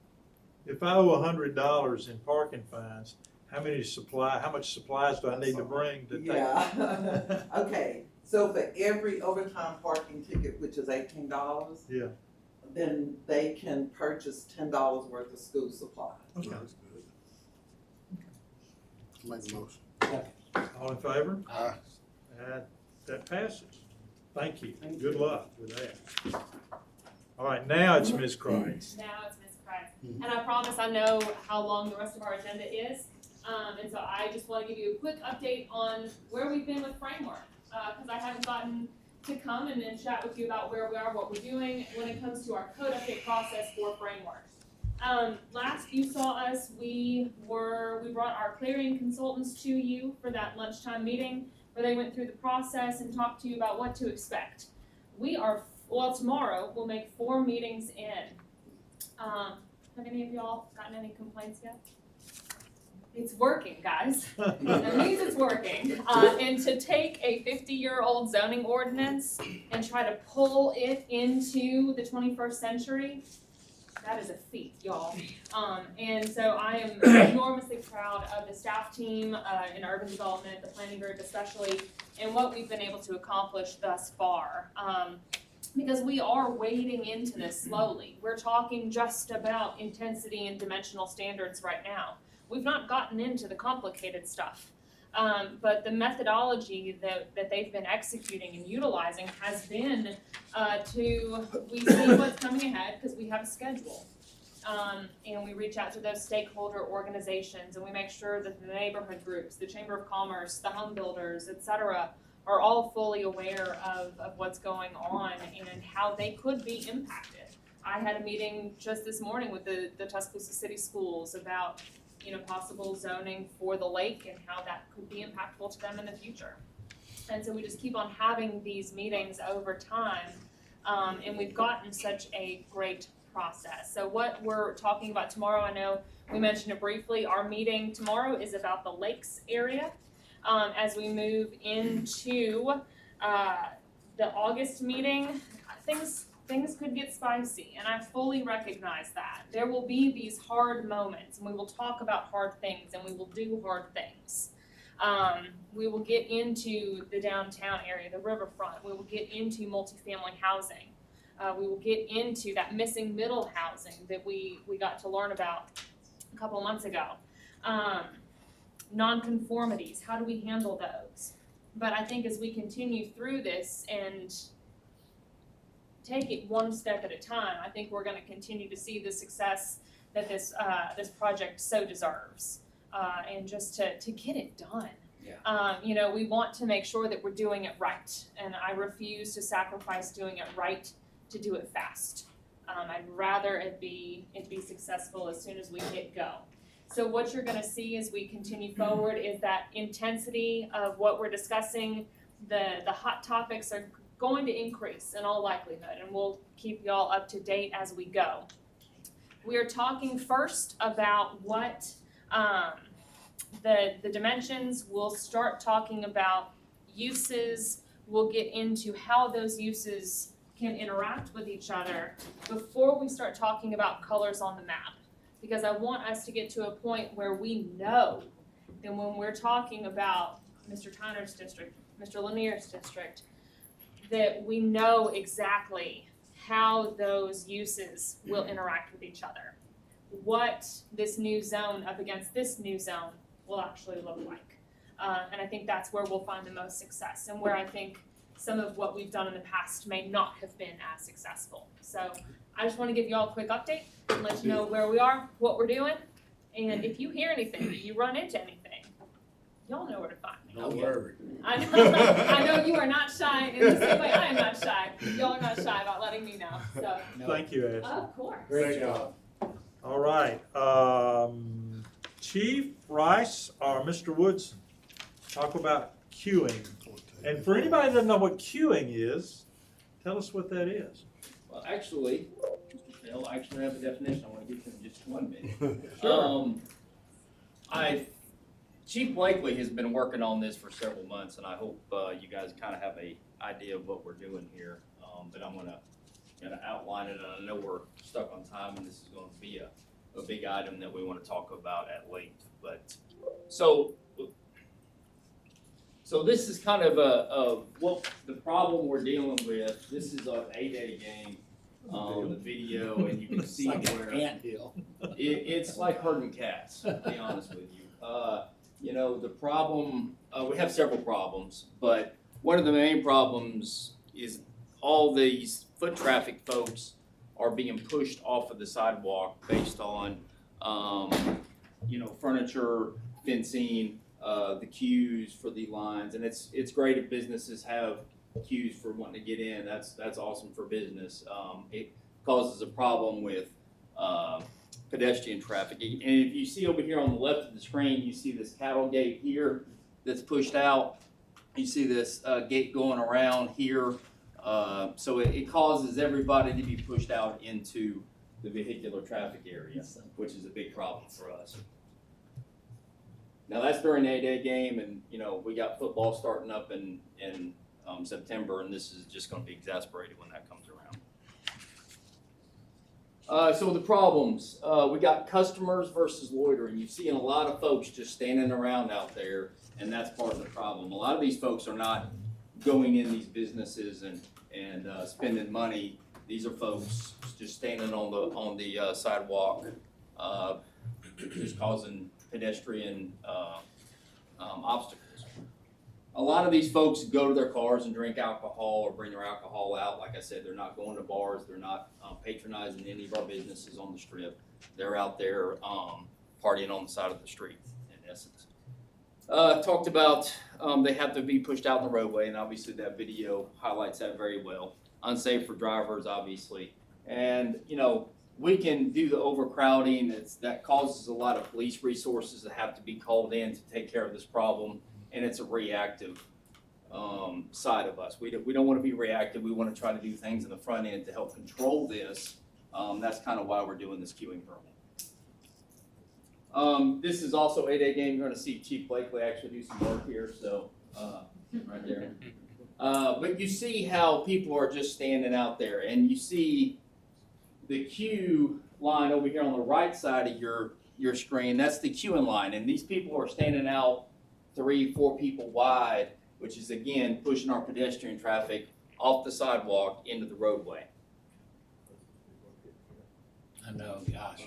If I owe $100 in parking fines, how much supplies do I need to bring to take? Yeah, okay, so for every overtime parking ticket, which is $18. Yeah. Then they can purchase $10 worth of school supplies. Okay. That's good. Make a motion. All in favor? Aye. That passes. Thank you. Good luck with that. All right, now it's Ms. Kreitz. Now it's Ms. Price. And I promise I know how long the rest of our agenda is. And so I just want to give you a quick update on where we've been with Framework. Because I haven't gotten to come and chat with you about where we are, what we're doing when it comes to our code update process for Framework. Last you saw us, we brought our clearing consultants to you for that lunchtime meeting. where they went through the process and talked to you about what to expect. Tomorrow we'll make 4 meetings in. Have any of y'all gotten any complaints yet? It's working, guys. That means it's working. And to take a 50-year-old zoning ordinance and try to pull it into the 21st century, that is a feat, y'all. And so I am enormously proud of the staff team in urban development, the planning group especially, and what we've been able to accomplish thus far. Because we are wading into this slowly. We're talking just about intensity and dimensional standards right now. We've not gotten into the complicated stuff. But the methodology that they've been executing and utilizing has been we see what's coming ahead because we have a schedule. And we reach out to those stakeholder organizations and we make sure that the neighborhood groups, the Chamber of Commerce, the home builders, et cetera, are all fully aware of what's going on and how they could be impacted. I had a meeting just this morning with the Tuscaloosa City Schools about possible zoning for the lake and how that could be impactful to them in the future. And so we just keep on having these meetings over time, and we've gotten such a great process. So what we're talking about tomorrow, I know we mentioned it briefly, our meeting tomorrow is about the lakes area. As we move into the August meeting, things could get spicy, and I fully recognize that. There will be these hard moments, and we will talk about hard things, and we will do hard things. We will get into the downtown area, the riverfront. We will get into multifamily housing. We will get into that missing middle housing that we got to learn about a couple of months ago. Nonconformities, how do we handle those? But I think as we continue through this and take it one step at a time, I think we're going to continue to see the success that this project so deserves, and just to get it done. Yeah. We want to make sure that we're doing it right, and I refuse to sacrifice doing it right to do it fast. I'd rather it be successful as soon as we hit go. So what you're gonna see as we continue forward is that intensity of what we're discussing, the hot topics are going to increase in all likelihood, and we'll keep y'all up to date as we go. We are talking first about what the dimensions. We'll start talking about uses. We'll get into how those uses can interact with each other before we start talking about colors on the map. Because I want us to get to a point where we know that when we're talking about Mr. Tyner's district, Mr. Lanier's district, that we know exactly how those uses will interact with each other. What this new zone up against this new zone will actually look like. And I think that's where we'll find the most success, and where I think some of what we've done in the past may not have been as successful. So I just want to give you all a quick update and let you know where we are, what we're doing, and if you hear anything, you run into anything, y'all know where to find me. Don't worry. I know you are not shy in the same way I am not shy. Y'all are not shy about letting me know. So Thank you, Ashley. of course. Great job. All right, Chief Rice or Mr. Woodson, talk about queuing. And for anybody that doesn't know what queuing is, tell us what that is. Well, actually, Mr. Phil, I actually have a definition. I want to give you in just 1 minute. Sure. Chief Blakely has been working on this for several months, and I hope you guys kind of have a idea of what we're doing here. But I'm gonna outline it, and I know we're stuck on time, and this is going to be a big item that we want to talk about at length. But so this is kind of what the problem we're dealing with. This is an 8-day game. The video, and you can see It's like where an anthill. it's like herding cats, to be honest with you. The problem, we have several problems, but one of the main problems is all these foot traffic folks are being pushed off of the sidewalk based on, furniture, fencing, the queues for the lines, and it's great if businesses have queues for wanting to get in. That's awesome for business. It causes a problem with pedestrian traffic. And if you see over here on the left of the screen, you see this cattle gate here that's pushed out. You see this gate going around here, so it causes everybody to be pushed out into the vehicular traffic area, which is a big problem for us. Now that's during the 8-day game, and we got football starting up in September, and this is just going to be exasperated when that comes around. So the problems, we got customers versus loitering. You're seeing a lot of folks just standing around out there, and that's part of the problem. A lot of these folks are not going in these businesses and spending money. These are folks just standing on the sidewalk, just causing pedestrian obstacles. A lot of these folks go to their cars and drink alcohol or bring their alcohol out. Like I said, they're not going to bars. They're not patronizing any of our businesses on the strip. They're out there partying on the side of the street, in essence. Talked about they have to be pushed out in the roadway, and obviously that video highlights that very well. Unsafe for drivers, obviously. And, we can do the overcrowding. That causes a lot of police resources that have to be called in to take care of this problem, and it's a reactive side of us. We don't want to be reactive. We want to try to do things in the front end to help control this. That's kind of why we're doing this queuing permit. This is also 8-day game. You're going to see Chief Blakely actually do some work here, so right there. But you see how people are just standing out there, and you see the queue line over here on the right side of your screen. That's the queuing line, and these people are standing out 3-4 people wide, which is again pushing our pedestrian traffic off the sidewalk into the roadway. I know, gosh.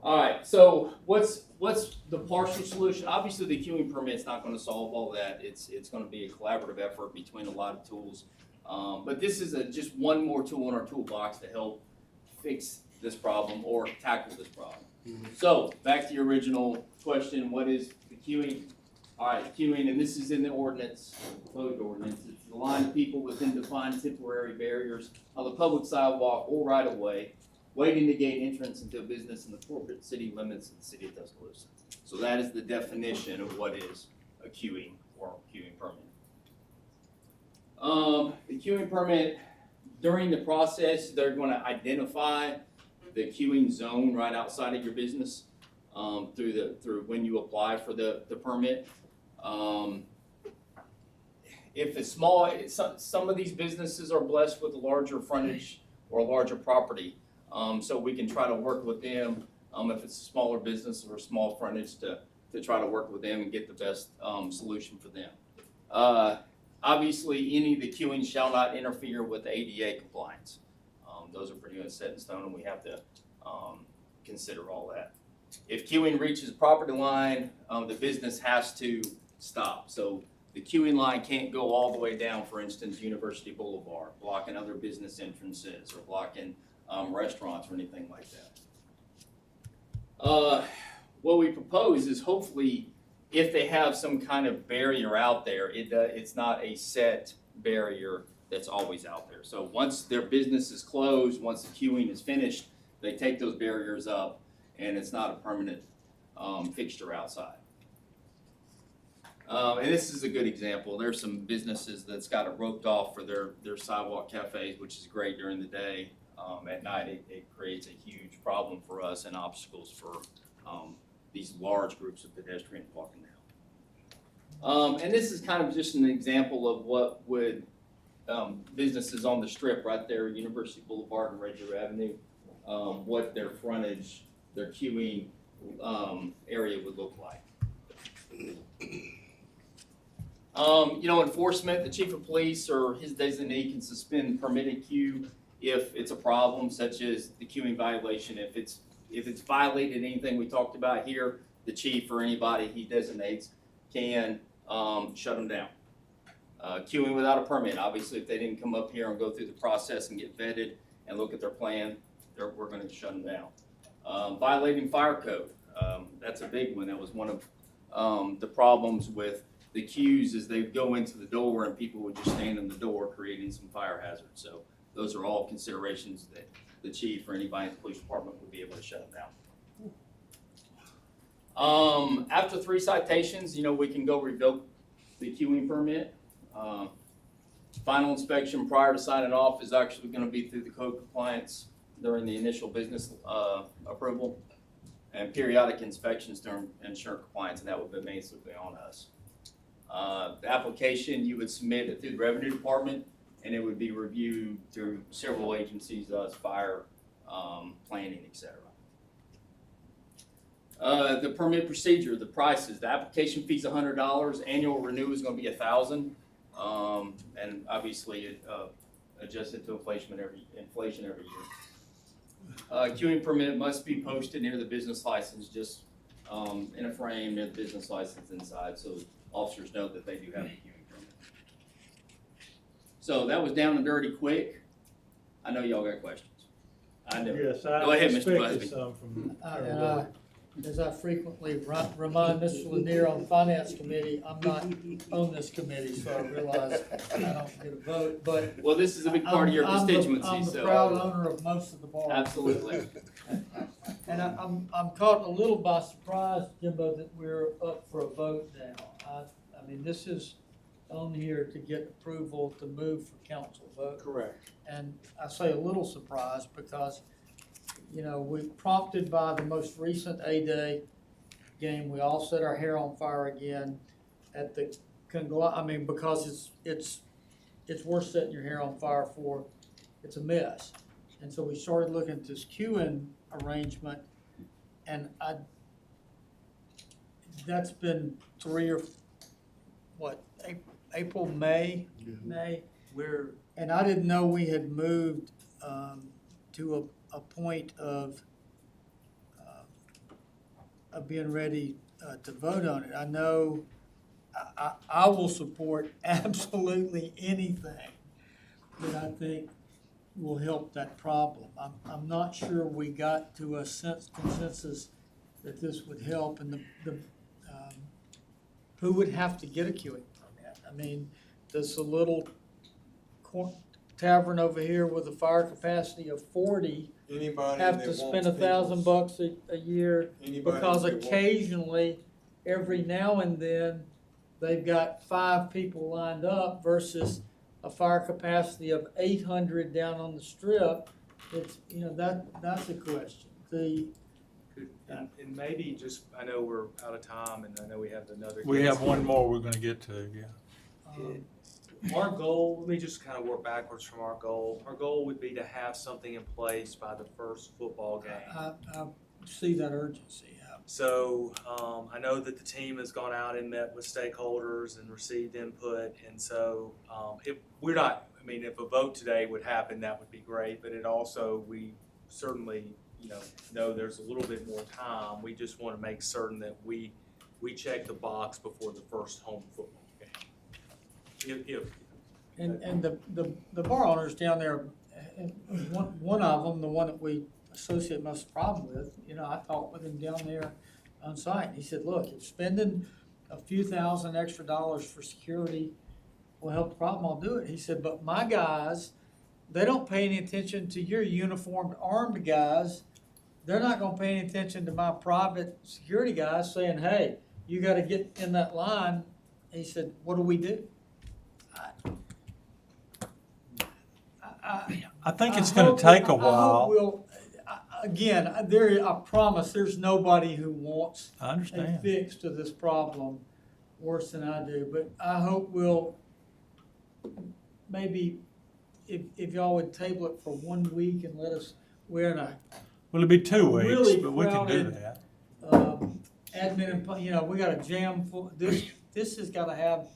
All right, so what's the partial solution? Obviously, the queuing permit's not going to solve all that. It's going to be a collaborative effort between a lot of tools. But this is just one more tool in our toolbox to help fix this problem or tackle this problem. So back to your original question, what is the queuing? All right, queuing, and this is in the ordinance, code ordinance. It's the line of people within defined temporary barriers on the public sidewalk or right of way, waiting to gain entrance into a business in the corporate city limits of the city of Tuscaloosa. So that is the definition of what is a queuing or queuing permit. The queuing permit, during the process, they're going to identify the queuing zone right outside of your business through when you apply for the permit. If it's small, some of these businesses are blessed with a larger frontage or a larger property. So we can try to work with them, if it's a smaller business or a small frontage, to try to work with them and get the best solution for them. Obviously, any of the queuing shall not interfere with ADA compliance. Those are pretty much set in stone, and we have to consider all that. If queuing reaches the property line, the business has to stop. So the queuing line can't go all the way down, for instance, University Boulevard, blocking other business entrances or blocking restaurants or anything like that. What we propose is hopefully if they have some kind of barrier out there, it's not a set barrier that's always out there. So once their business is closed, once the queuing is finished, they take those barriers up and it's not a permanent fixture outside. And this is a good example. There's some businesses that's got it roped off for their sidewalk cafes, which is great during the day. At night, it creates a huge problem for us and obstacles for these large groups of pedestrians walking down. And this is kind of just an example of what would businesses on the strip right there, University Boulevard and Red Deer Avenue, what their frontage, their queuing area would look like. Enforcement, the chief of police or his designee can suspend permitted queue if it's a problem, such as the queuing violation. If it's violated anything we talked about here, the chief or anybody he designates can shut them down. Queuing without a permit, obviously if they didn't come up here and go through the process and get vetted and look at their plan, we're going to shut them down. Violating fire code, that's a big one. That was one of the problems with the queues is they go into the door and people would just stand in the door creating some fire hazards. So those are all considerations that the chief or anybody in the police department would be able to shut them down. After 3 citations, we can go revoke the queuing permit. Final inspection prior to signing off is actually gonna be through the code compliance during the initial business, approval. And periodic inspections during insurance compliance, and that would be basically on us. The application, you would submit it through the revenue department, and it would be reviewed through several agencies, fire, planning, et cetera. The permit procedure, the prices, the application fee's $100, annual renew is gonna be $1,000. And obviously it, adjusted to inflation every year. Queuing permit must be posted near the business license, just, in a frame near the business license inside, so officers know that they do have a queuing permit. So that was down and dirty quick. I know y'all got questions. I know. Yes, Go ahead, Mr. expected Busby. some from And as I frequently remind Mr. Lanier on the finance committee, I'm not on this committee, so I realize I don't get a vote, but. Well, this is a big part of your I'm constituency, the so. proud owner of most of the bars. Absolutely. And I'm caught a little by surprise, Jimbo, that we're up for a vote now. I mean, this is on here to get approval to move for council vote. Correct. And I say a little surprised because, you know, we prompted by the most recent A-Day game, we all set our hair on fire again at the because it's worth setting your hair on fire for. It's a mess. And so we started looking at this queuing arrangement, and that's been April, May? And I didn't know we had moved to a point of being ready to vote on it. I know I will support absolutely anything that I think will help that problem. I'm not sure we got to a consensus that this would help, and who would have to get a queuing permit? I mean, there's a little tavern over here with a fire capacity of 40 Anybody have that to wants spend $1,000 a year Anybody because that wants- occasionally, every now and then, they've got 5 people lined up versus a fire capacity of 800 down on the strip. It's, you know, that's a question. And maybe just, I know we're out of time, and I know we have another. We guest. have one more we're gonna get to, yeah. Our goal, let me just kind of work backwards from our goal. Our goal would be to have something in place by the first football game. I see that urgency. So, I know that the team has gone out and met with stakeholders and received input, and so, if a vote today would happen, that would be great, but it also, we certainly, know there's a little bit more time. We just want to make certain that we check the box before the first home football game. And the bar owners down there, and one of them, the one that we associate most problem with, I talked with him down there on site. He said, look, if spending a few thousand extra dollars for security will help the problem, I'll do it. He said, but my guys, they don't pay any attention to your uniformed armed guys. They're not gonna pay any attention to my private security guys saying, hey, you gotta get in that line. He said, what do we do? I think it's gonna take a I hope while. Again, I promise, there's nobody who wants I a understand. fix to this problem worse than I do, but I hope we'll, maybe, if y'all would table it for 1 week and let us, we're in a Well, it'll be 2 weeks, really but we can do crowded, that. admin, and we got a jam full, this has gotta have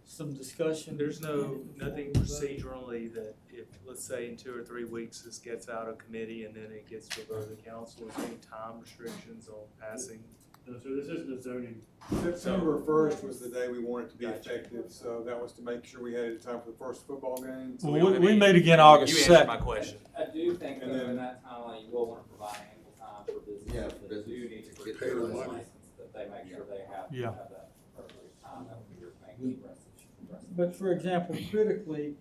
some discussion. There's nothing procedurally that if, let's say in 2 or 3 weeks, this gets out of committee and then it gets to a vote of the council, is there any time restrictions on passing? No, sir, this isn't a zoning. September 1st was the day we wanted to be effective, so that was to make sure we had it in time for the first football game. So Well, we meet again August You answered my 2nd. question. I do think that And then- in that timeline, you will want to provide ample time for businesses that do need to get their license, that they make sure they have Yeah. that appropriate time. That would be your main message. But for example, critically,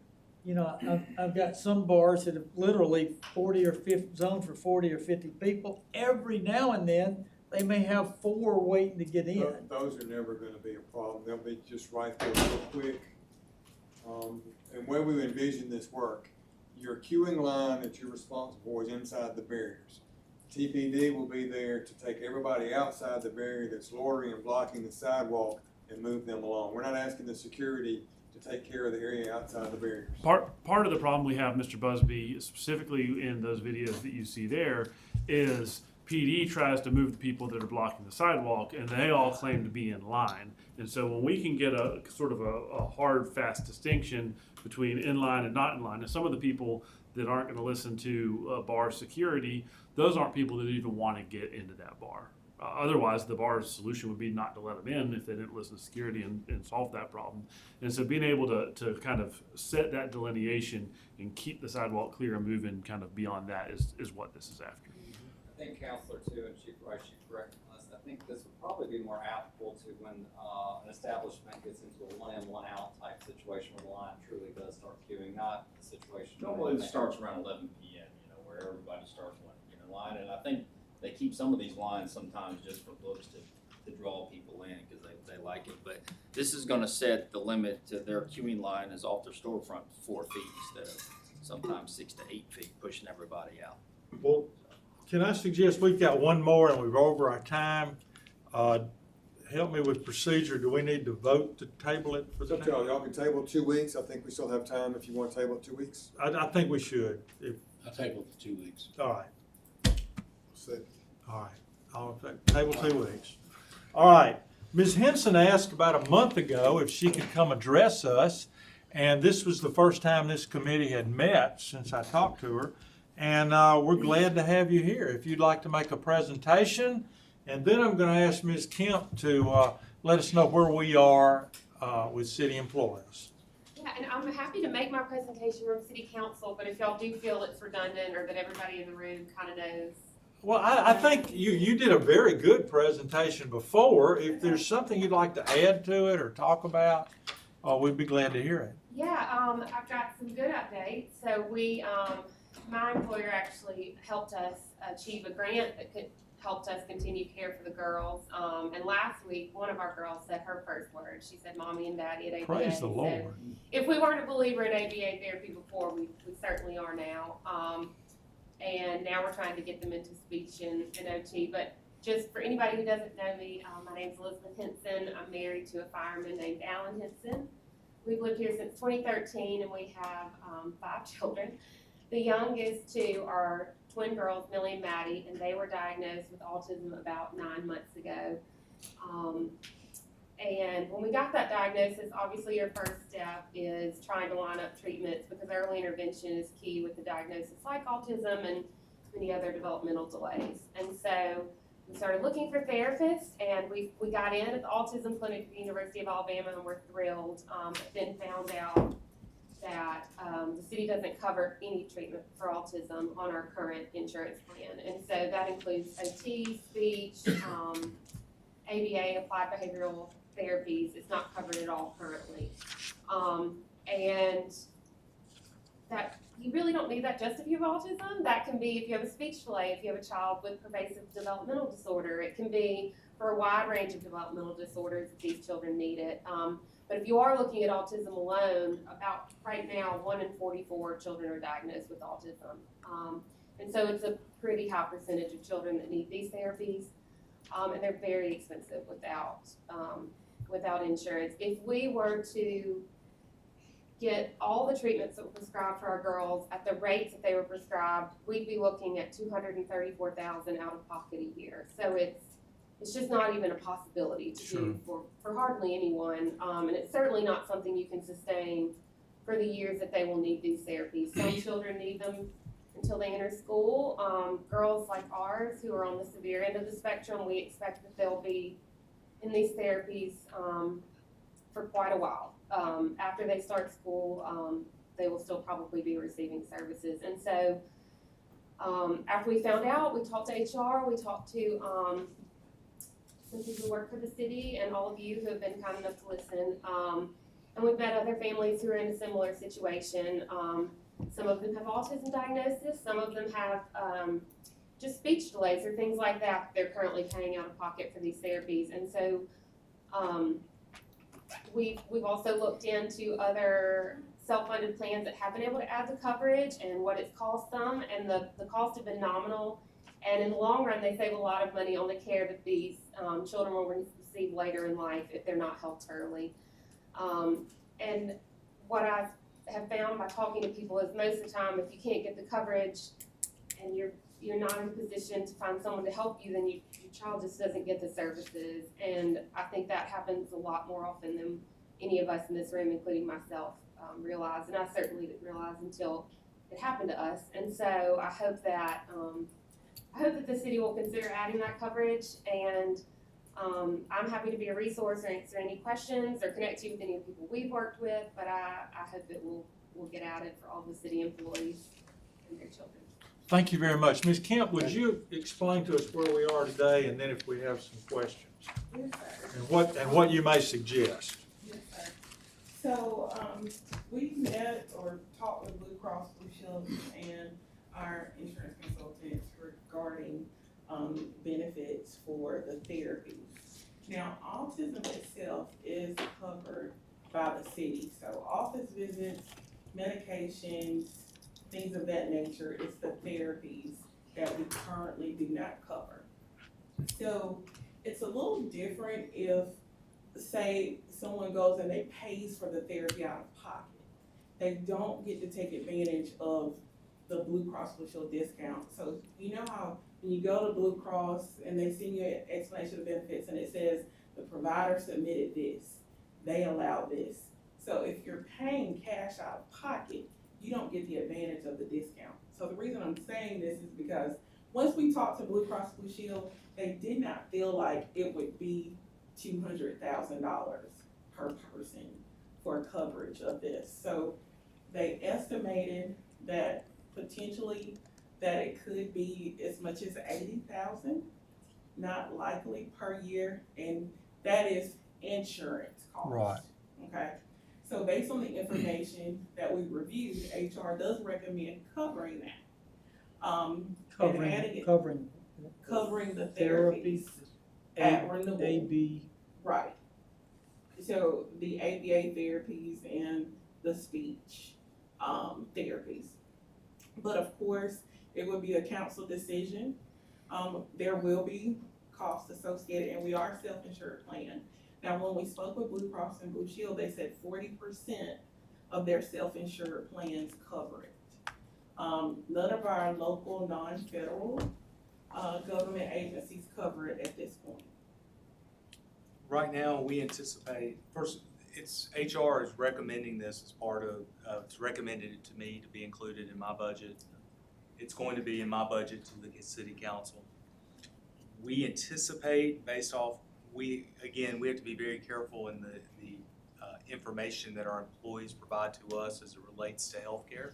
I've got some bars that have literally 40 or 50, zoned for 40 or 50 people. Every now and then, they may have 4 waiting to get in. Those are never gonna be a problem. They'll be just right there real quick. And where we envision this work, your queuing line that you're responsible for is inside the barriers. TPD will be there to take everybody outside the barrier that's loitering and blocking the sidewalk and move them along. We're not asking the security to take care of the area outside the barriers. Part of the problem we have, Mr. Busby, specifically in those videos that you see there, is PD tries to move the people that are blocking the sidewalk, and they all claim to be in line. And so when we can get a sort of a hard, fast distinction between in line and not in line, and some of the people that aren't going to listen to bar security, those aren't people that even want to get into that bar. Otherwise, the bar's solution would be not to let them in if they didn't listen to security and solve that problem. And so being able to kind of set that delineation and keep the sidewalk clear and moving kind of beyond that is what this is after. I think Counselor too, and Chief Rice, you correct us, I think this would probably be more applicable to when an establishment gets into a one in, one out type situation where the line truly does start queuing, not a situation. Normally it starts around 11 p.m., where everybody starts wanting to get in line, and I think they keep some of these lines sometimes just for looks to draw people in because they like it. But this is gonna set the limit to their queuing line is off their storefront 4 feet instead of sometimes 6 to 8 feet, pushing everybody out. Well, can I suggest we've got one more and we're over our time? Help me with procedure. Do we need to vote to table it for It's the up to y'all. Y'all can table 2 weeks. I think we still have time if you want to table it 2 weeks. I think we should. I'll table for 2 weeks. All right. Second. All right, all in favor? Table 2 weeks. All right, Ms. Henson asked about a month ago if she could come address us, and this was the first time this committee had met since I talked to her, and we're glad to have you here. If you'd like to make a presentation, and then I'm gonna ask Ms. Kemp to let us know where we are with city employees. Yeah, and I'm happy to make my presentation from City Council, but if y'all do feel it's redundant or that everybody in the room kind of knows. Well, I think you did a very good presentation before. If there's something you'd like to add to it or talk about, we'd be glad to hear it. Yeah, I've got some good updates. So my employer actually helped us achieve a grant that helped us continue care for the girls. And last week, one of our girls said her first word. She said, "Mommy and Daddy at ABA." Praise the So Lord. if we weren't a believer in ABA therapy before, we certainly are now. And now we're trying to get them into speech and OT. But just for anybody who doesn't know me, my name's Elizabeth Henson. I'm married to a fireman named Alan Henson. We've lived here since 2013, and we have 5 children. The youngest 2 are twin girls, Millie and Maddie, and they were diagnosed with autism about 9 months ago. And when we got that diagnosis, obviously your first step is trying to line up treatments because early intervention is key with the diagnosis like autism and many other developmental delays. And so we started looking for therapists, and we got in at the Autism Clinic at the University of Alabama, and we're thrilled. But then found out that the city doesn't cover any treatment for autism on our current insurance plan. And so that includes OT, speech, ABA, applied behavioral therapies. It's not covered at all currently. And that you really don't need that just if you have autism. That can be if you have a speech delay, if you have a child with pervasive developmental disorder. It can be for a wide range of developmental disorders if these children need it. But if you are looking at autism alone, about right now, 1 in 44 children are diagnosed with autism. And so it's a pretty high percentage of children that need these therapies. And they're very expensive without insurance. If we were to get all the treatments that were prescribed for our girls at the rates that they were prescribed, we'd be looking at $234,000 out of pocket a year. So it's just not even a possibility to do for hardly anyone. And it's certainly not something you can sustain for the years that they will need these therapies. Some children need them until they enter school. Girls like ours who are on the severe end of the spectrum, we expect that they'll be in these therapies for quite a while. After they start school, they will still probably be receiving services. And so after we found out, we talked to HR, we talked to some people who work for the city and all of you who have been kind enough to listen. And we've met other families who are in a similar situation. Some of them have autism diagnosis, some of them have just speech delays or things like that. They're currently paying out of pocket for these therapies. And so we've also looked into other self-funded plans that have been able to add the coverage and what it's cost them, and the costs have been nominal. And in the long run, they save a lot of money on the care that these children will receive later in life if they're not helped early. And what I have found by talking to people is most of the time, if you can't get the coverage and you're not in a position to find someone to help you, then your child just doesn't get the services. And I think that happens a lot more often than any of us in this room, including myself, realize. And I certainly didn't realize until it happened to us. And so I hope that the city will consider adding that coverage. And I'm happy to be a resource or answer any questions or connect you with any of the people we've worked with. But I hope it will get added for all the city employees and their children. Thank you very much. Ms. Kemp, would you explain to us where we are today, and then if we have some questions? Yes, sir. And what you may suggest? Yes, sir. So, we met or talked with Blue Cross Blue Shield and our insurance consultants regarding, benefits for the therapies. Now, autism itself is covered by the city, so office visits, medications, things of that nature, it's the therapies that we currently do not cover. So it's a little different if, say, someone goes and they pays for the therapy out of pocket. They don't get to take advantage of the Blue Cross Blue Shield discount. So you know how when you go to Blue Cross and they send you an explanation of benefits and it says the provider submitted this, they allow this. So if you're paying cash out of pocket, you don't get the advantage of the discount. So the reason I'm saying this is because once we talked to Blue Cross Blue Shield, they did not feel like it would be $200,000 per person for coverage of this. So they estimated that potentially that it could be as much as $80,000, not likely per year, and that is insurance cost. Right. Okay. So based on the information that we reviewed, HR does recommend covering that. And adding it, covering the therapies at renewal. AB. Right. So the ABA therapies and the speech therapies. But of course, it would be a council decision. There will be costs associated, and we are a self-insured plan. Now, when we spoke with Blue Cross and Blue Shield, they said 40% of their self-insured plans cover it. None of our local non-federal government agencies cover it at this point. Right now, we anticipate, first, HR is recommending this as part of, it's recommended it to me to be included in my budget. It's going to be in my budget to the city council. We anticipate, based off, we have to be very careful in the information that our employees provide to us as it relates to healthcare.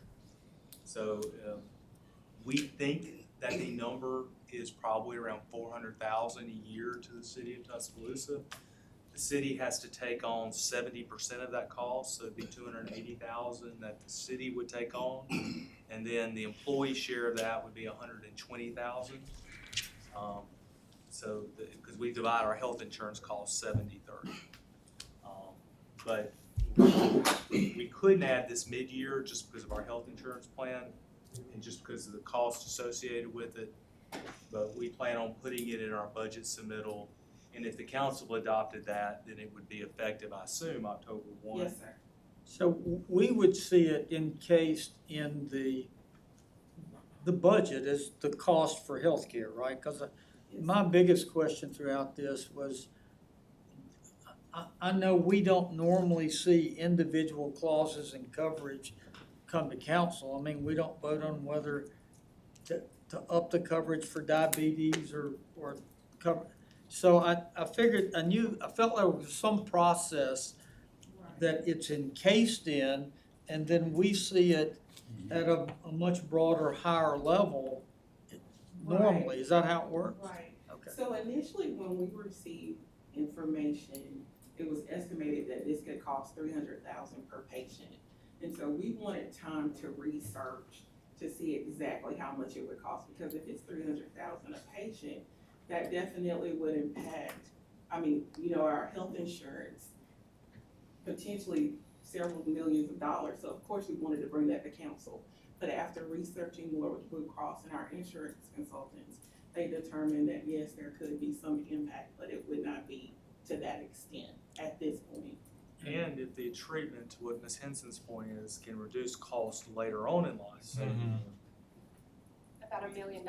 So we think that the number is probably around $400,000 a year to the city of Tuscaloosa. The city has to take on 70% of that cost, so it'd be $280,000 that the city would take on, and then the employee share of that would be $120,000. So, because we divide our health insurance costs 70-30. But we couldn't add this mid-year just because of our health insurance plan and just because of the cost associated with it. But we plan on putting it in our budget submittal. And if the council adopted that, then it would be effective, I assume, October 1. Yes, sir. So we would see it encased in the budget as the cost for healthcare, right? Because my biggest question throughout this was, I know we don't normally see individual clauses and coverage come to council. I mean, we don't vote on whether to up the coverage for diabetes or cover. So I figured, I felt there was some process that it's encased in, and then we see it at a much broader, higher level normally. Right. Is that how it works? Right. Okay. So initially, when we received information, it was estimated that this could cost $300,000 per patient. And so we wanted time to research to see exactly how much it would cost, because if it's $300,000 a patient, that definitely would impact, our health insurance. potentially several millions of dollars. So of course, we wanted to bring that to council. But after researching more with Blue Cross and our insurance consultants, they determined that yes, there could be some impact, but it would not be to that extent at this point. And if the treatment, to what Ms. Henson's point is, can reduce cost later on in life. About $1 million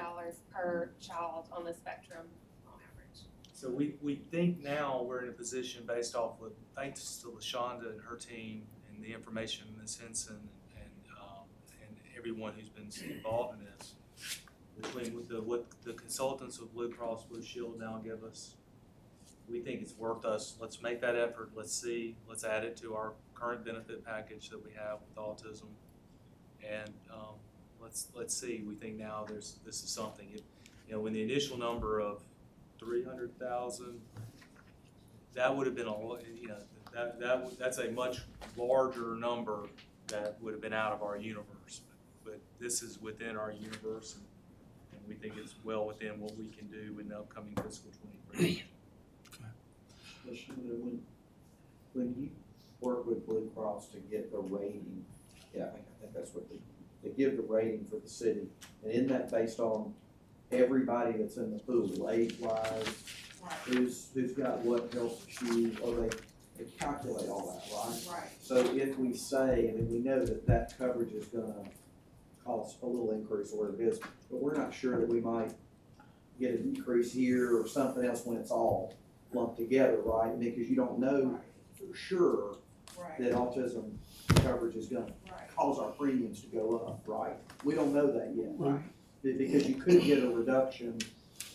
per child on the spectrum on average. So we think now we're in a position based off of, thanks to LaShonda and her team and the information Ms. Henson and everyone who's been involved in this, between what the consultants with Blue Cross Blue Shield now give us, we think it's worth us. Let's make that effort. Let's add it to our current benefit package that we have with autism. And let's see. We think now this is something. When the initial number of 300,000, that would have been that's a much larger number that would have been out of our universe. But this is within our universe, and we think it's well within what we can do in the upcoming fiscal 23. When you work with Blue Cross to get the rating, I think that's what they give the rating for the city, and isn't that based on everybody that's in the pool, age-wise, who's got what health issues, or they calculate all that, right? Right. So if we say, we know that coverage is gonna cost a little increase or whatever it is, but we're not sure that we might get a decrease here or something else when it's all lumped together, right? Because you don't know for sure that autism coverage is gonna cause our premiums to go up, right? We don't know that yet. Right. Because you could get a reduction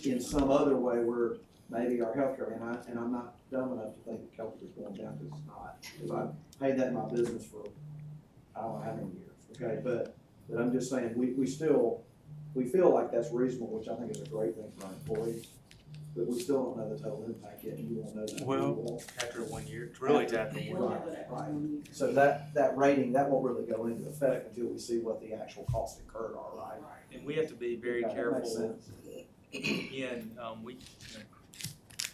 in some other way where maybe our healthcare, and I'm not dumb enough to think that healthcare is going down, because it's not. Because I've paid that in my business for, I don't know how many years, okay? But I'm just saying, we feel like that's reasonable, which I think is a great thing for our employees. But we still don't know the total impact yet, and you won't know that. Well, After 1 year, it's really after 1 year. Right. So that rating, that won't really go into effect until we see what the actual costs incurred are, right? And we have to be very Okay, that makes careful. sense. Again,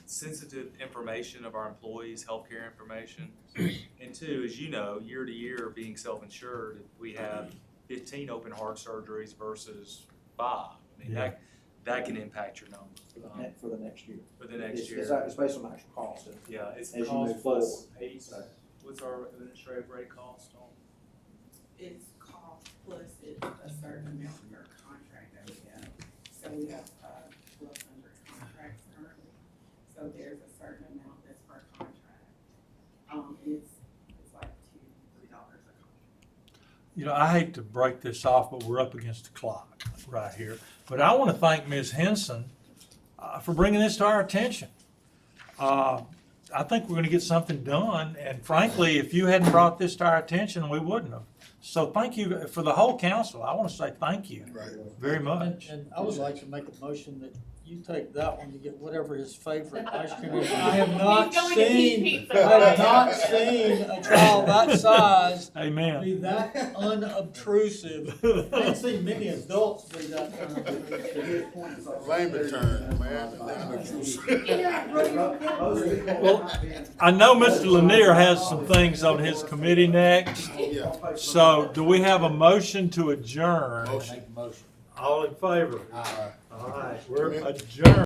sensitive information of our employees, healthcare information. And two, as you know, year to year, being self-insured, if we have 15 open heart surgeries versus 5, that can impact your number. For the next year. For the next year. It's based on actual cost. Yeah, it's as you cost move plus forward. 8. What's our administrative rate cost on? It's cost plus it's a certain amount per contract that we have. So we have 1,200 contracts currently. So there's a certain amount that's per contract. It's like $2-3 a contract. I hate to break this off, but we're up against the clock right here. But I want to thank Ms. Henson for bringing this to our attention. I think we're going to get something done, and frankly, if you hadn't brought this to our attention, we wouldn't have. So thank you for the whole council. I want to say thank you very much. And I would like to make a motion that you take that one to get whatever his favorite ice cream is. I have not He's going to eat seen, pizza, I have right? not seen a child that size Amen. be that unobtrusive. I haven't seen many adults be that unobtrusive. Lambert turn, man. Well, I know Mr. Lanier has some things on his committee next. Yeah. So do we have a motion to adjourn? Motion. Make the motion. All in favor? Aye. All right, we're adjourned.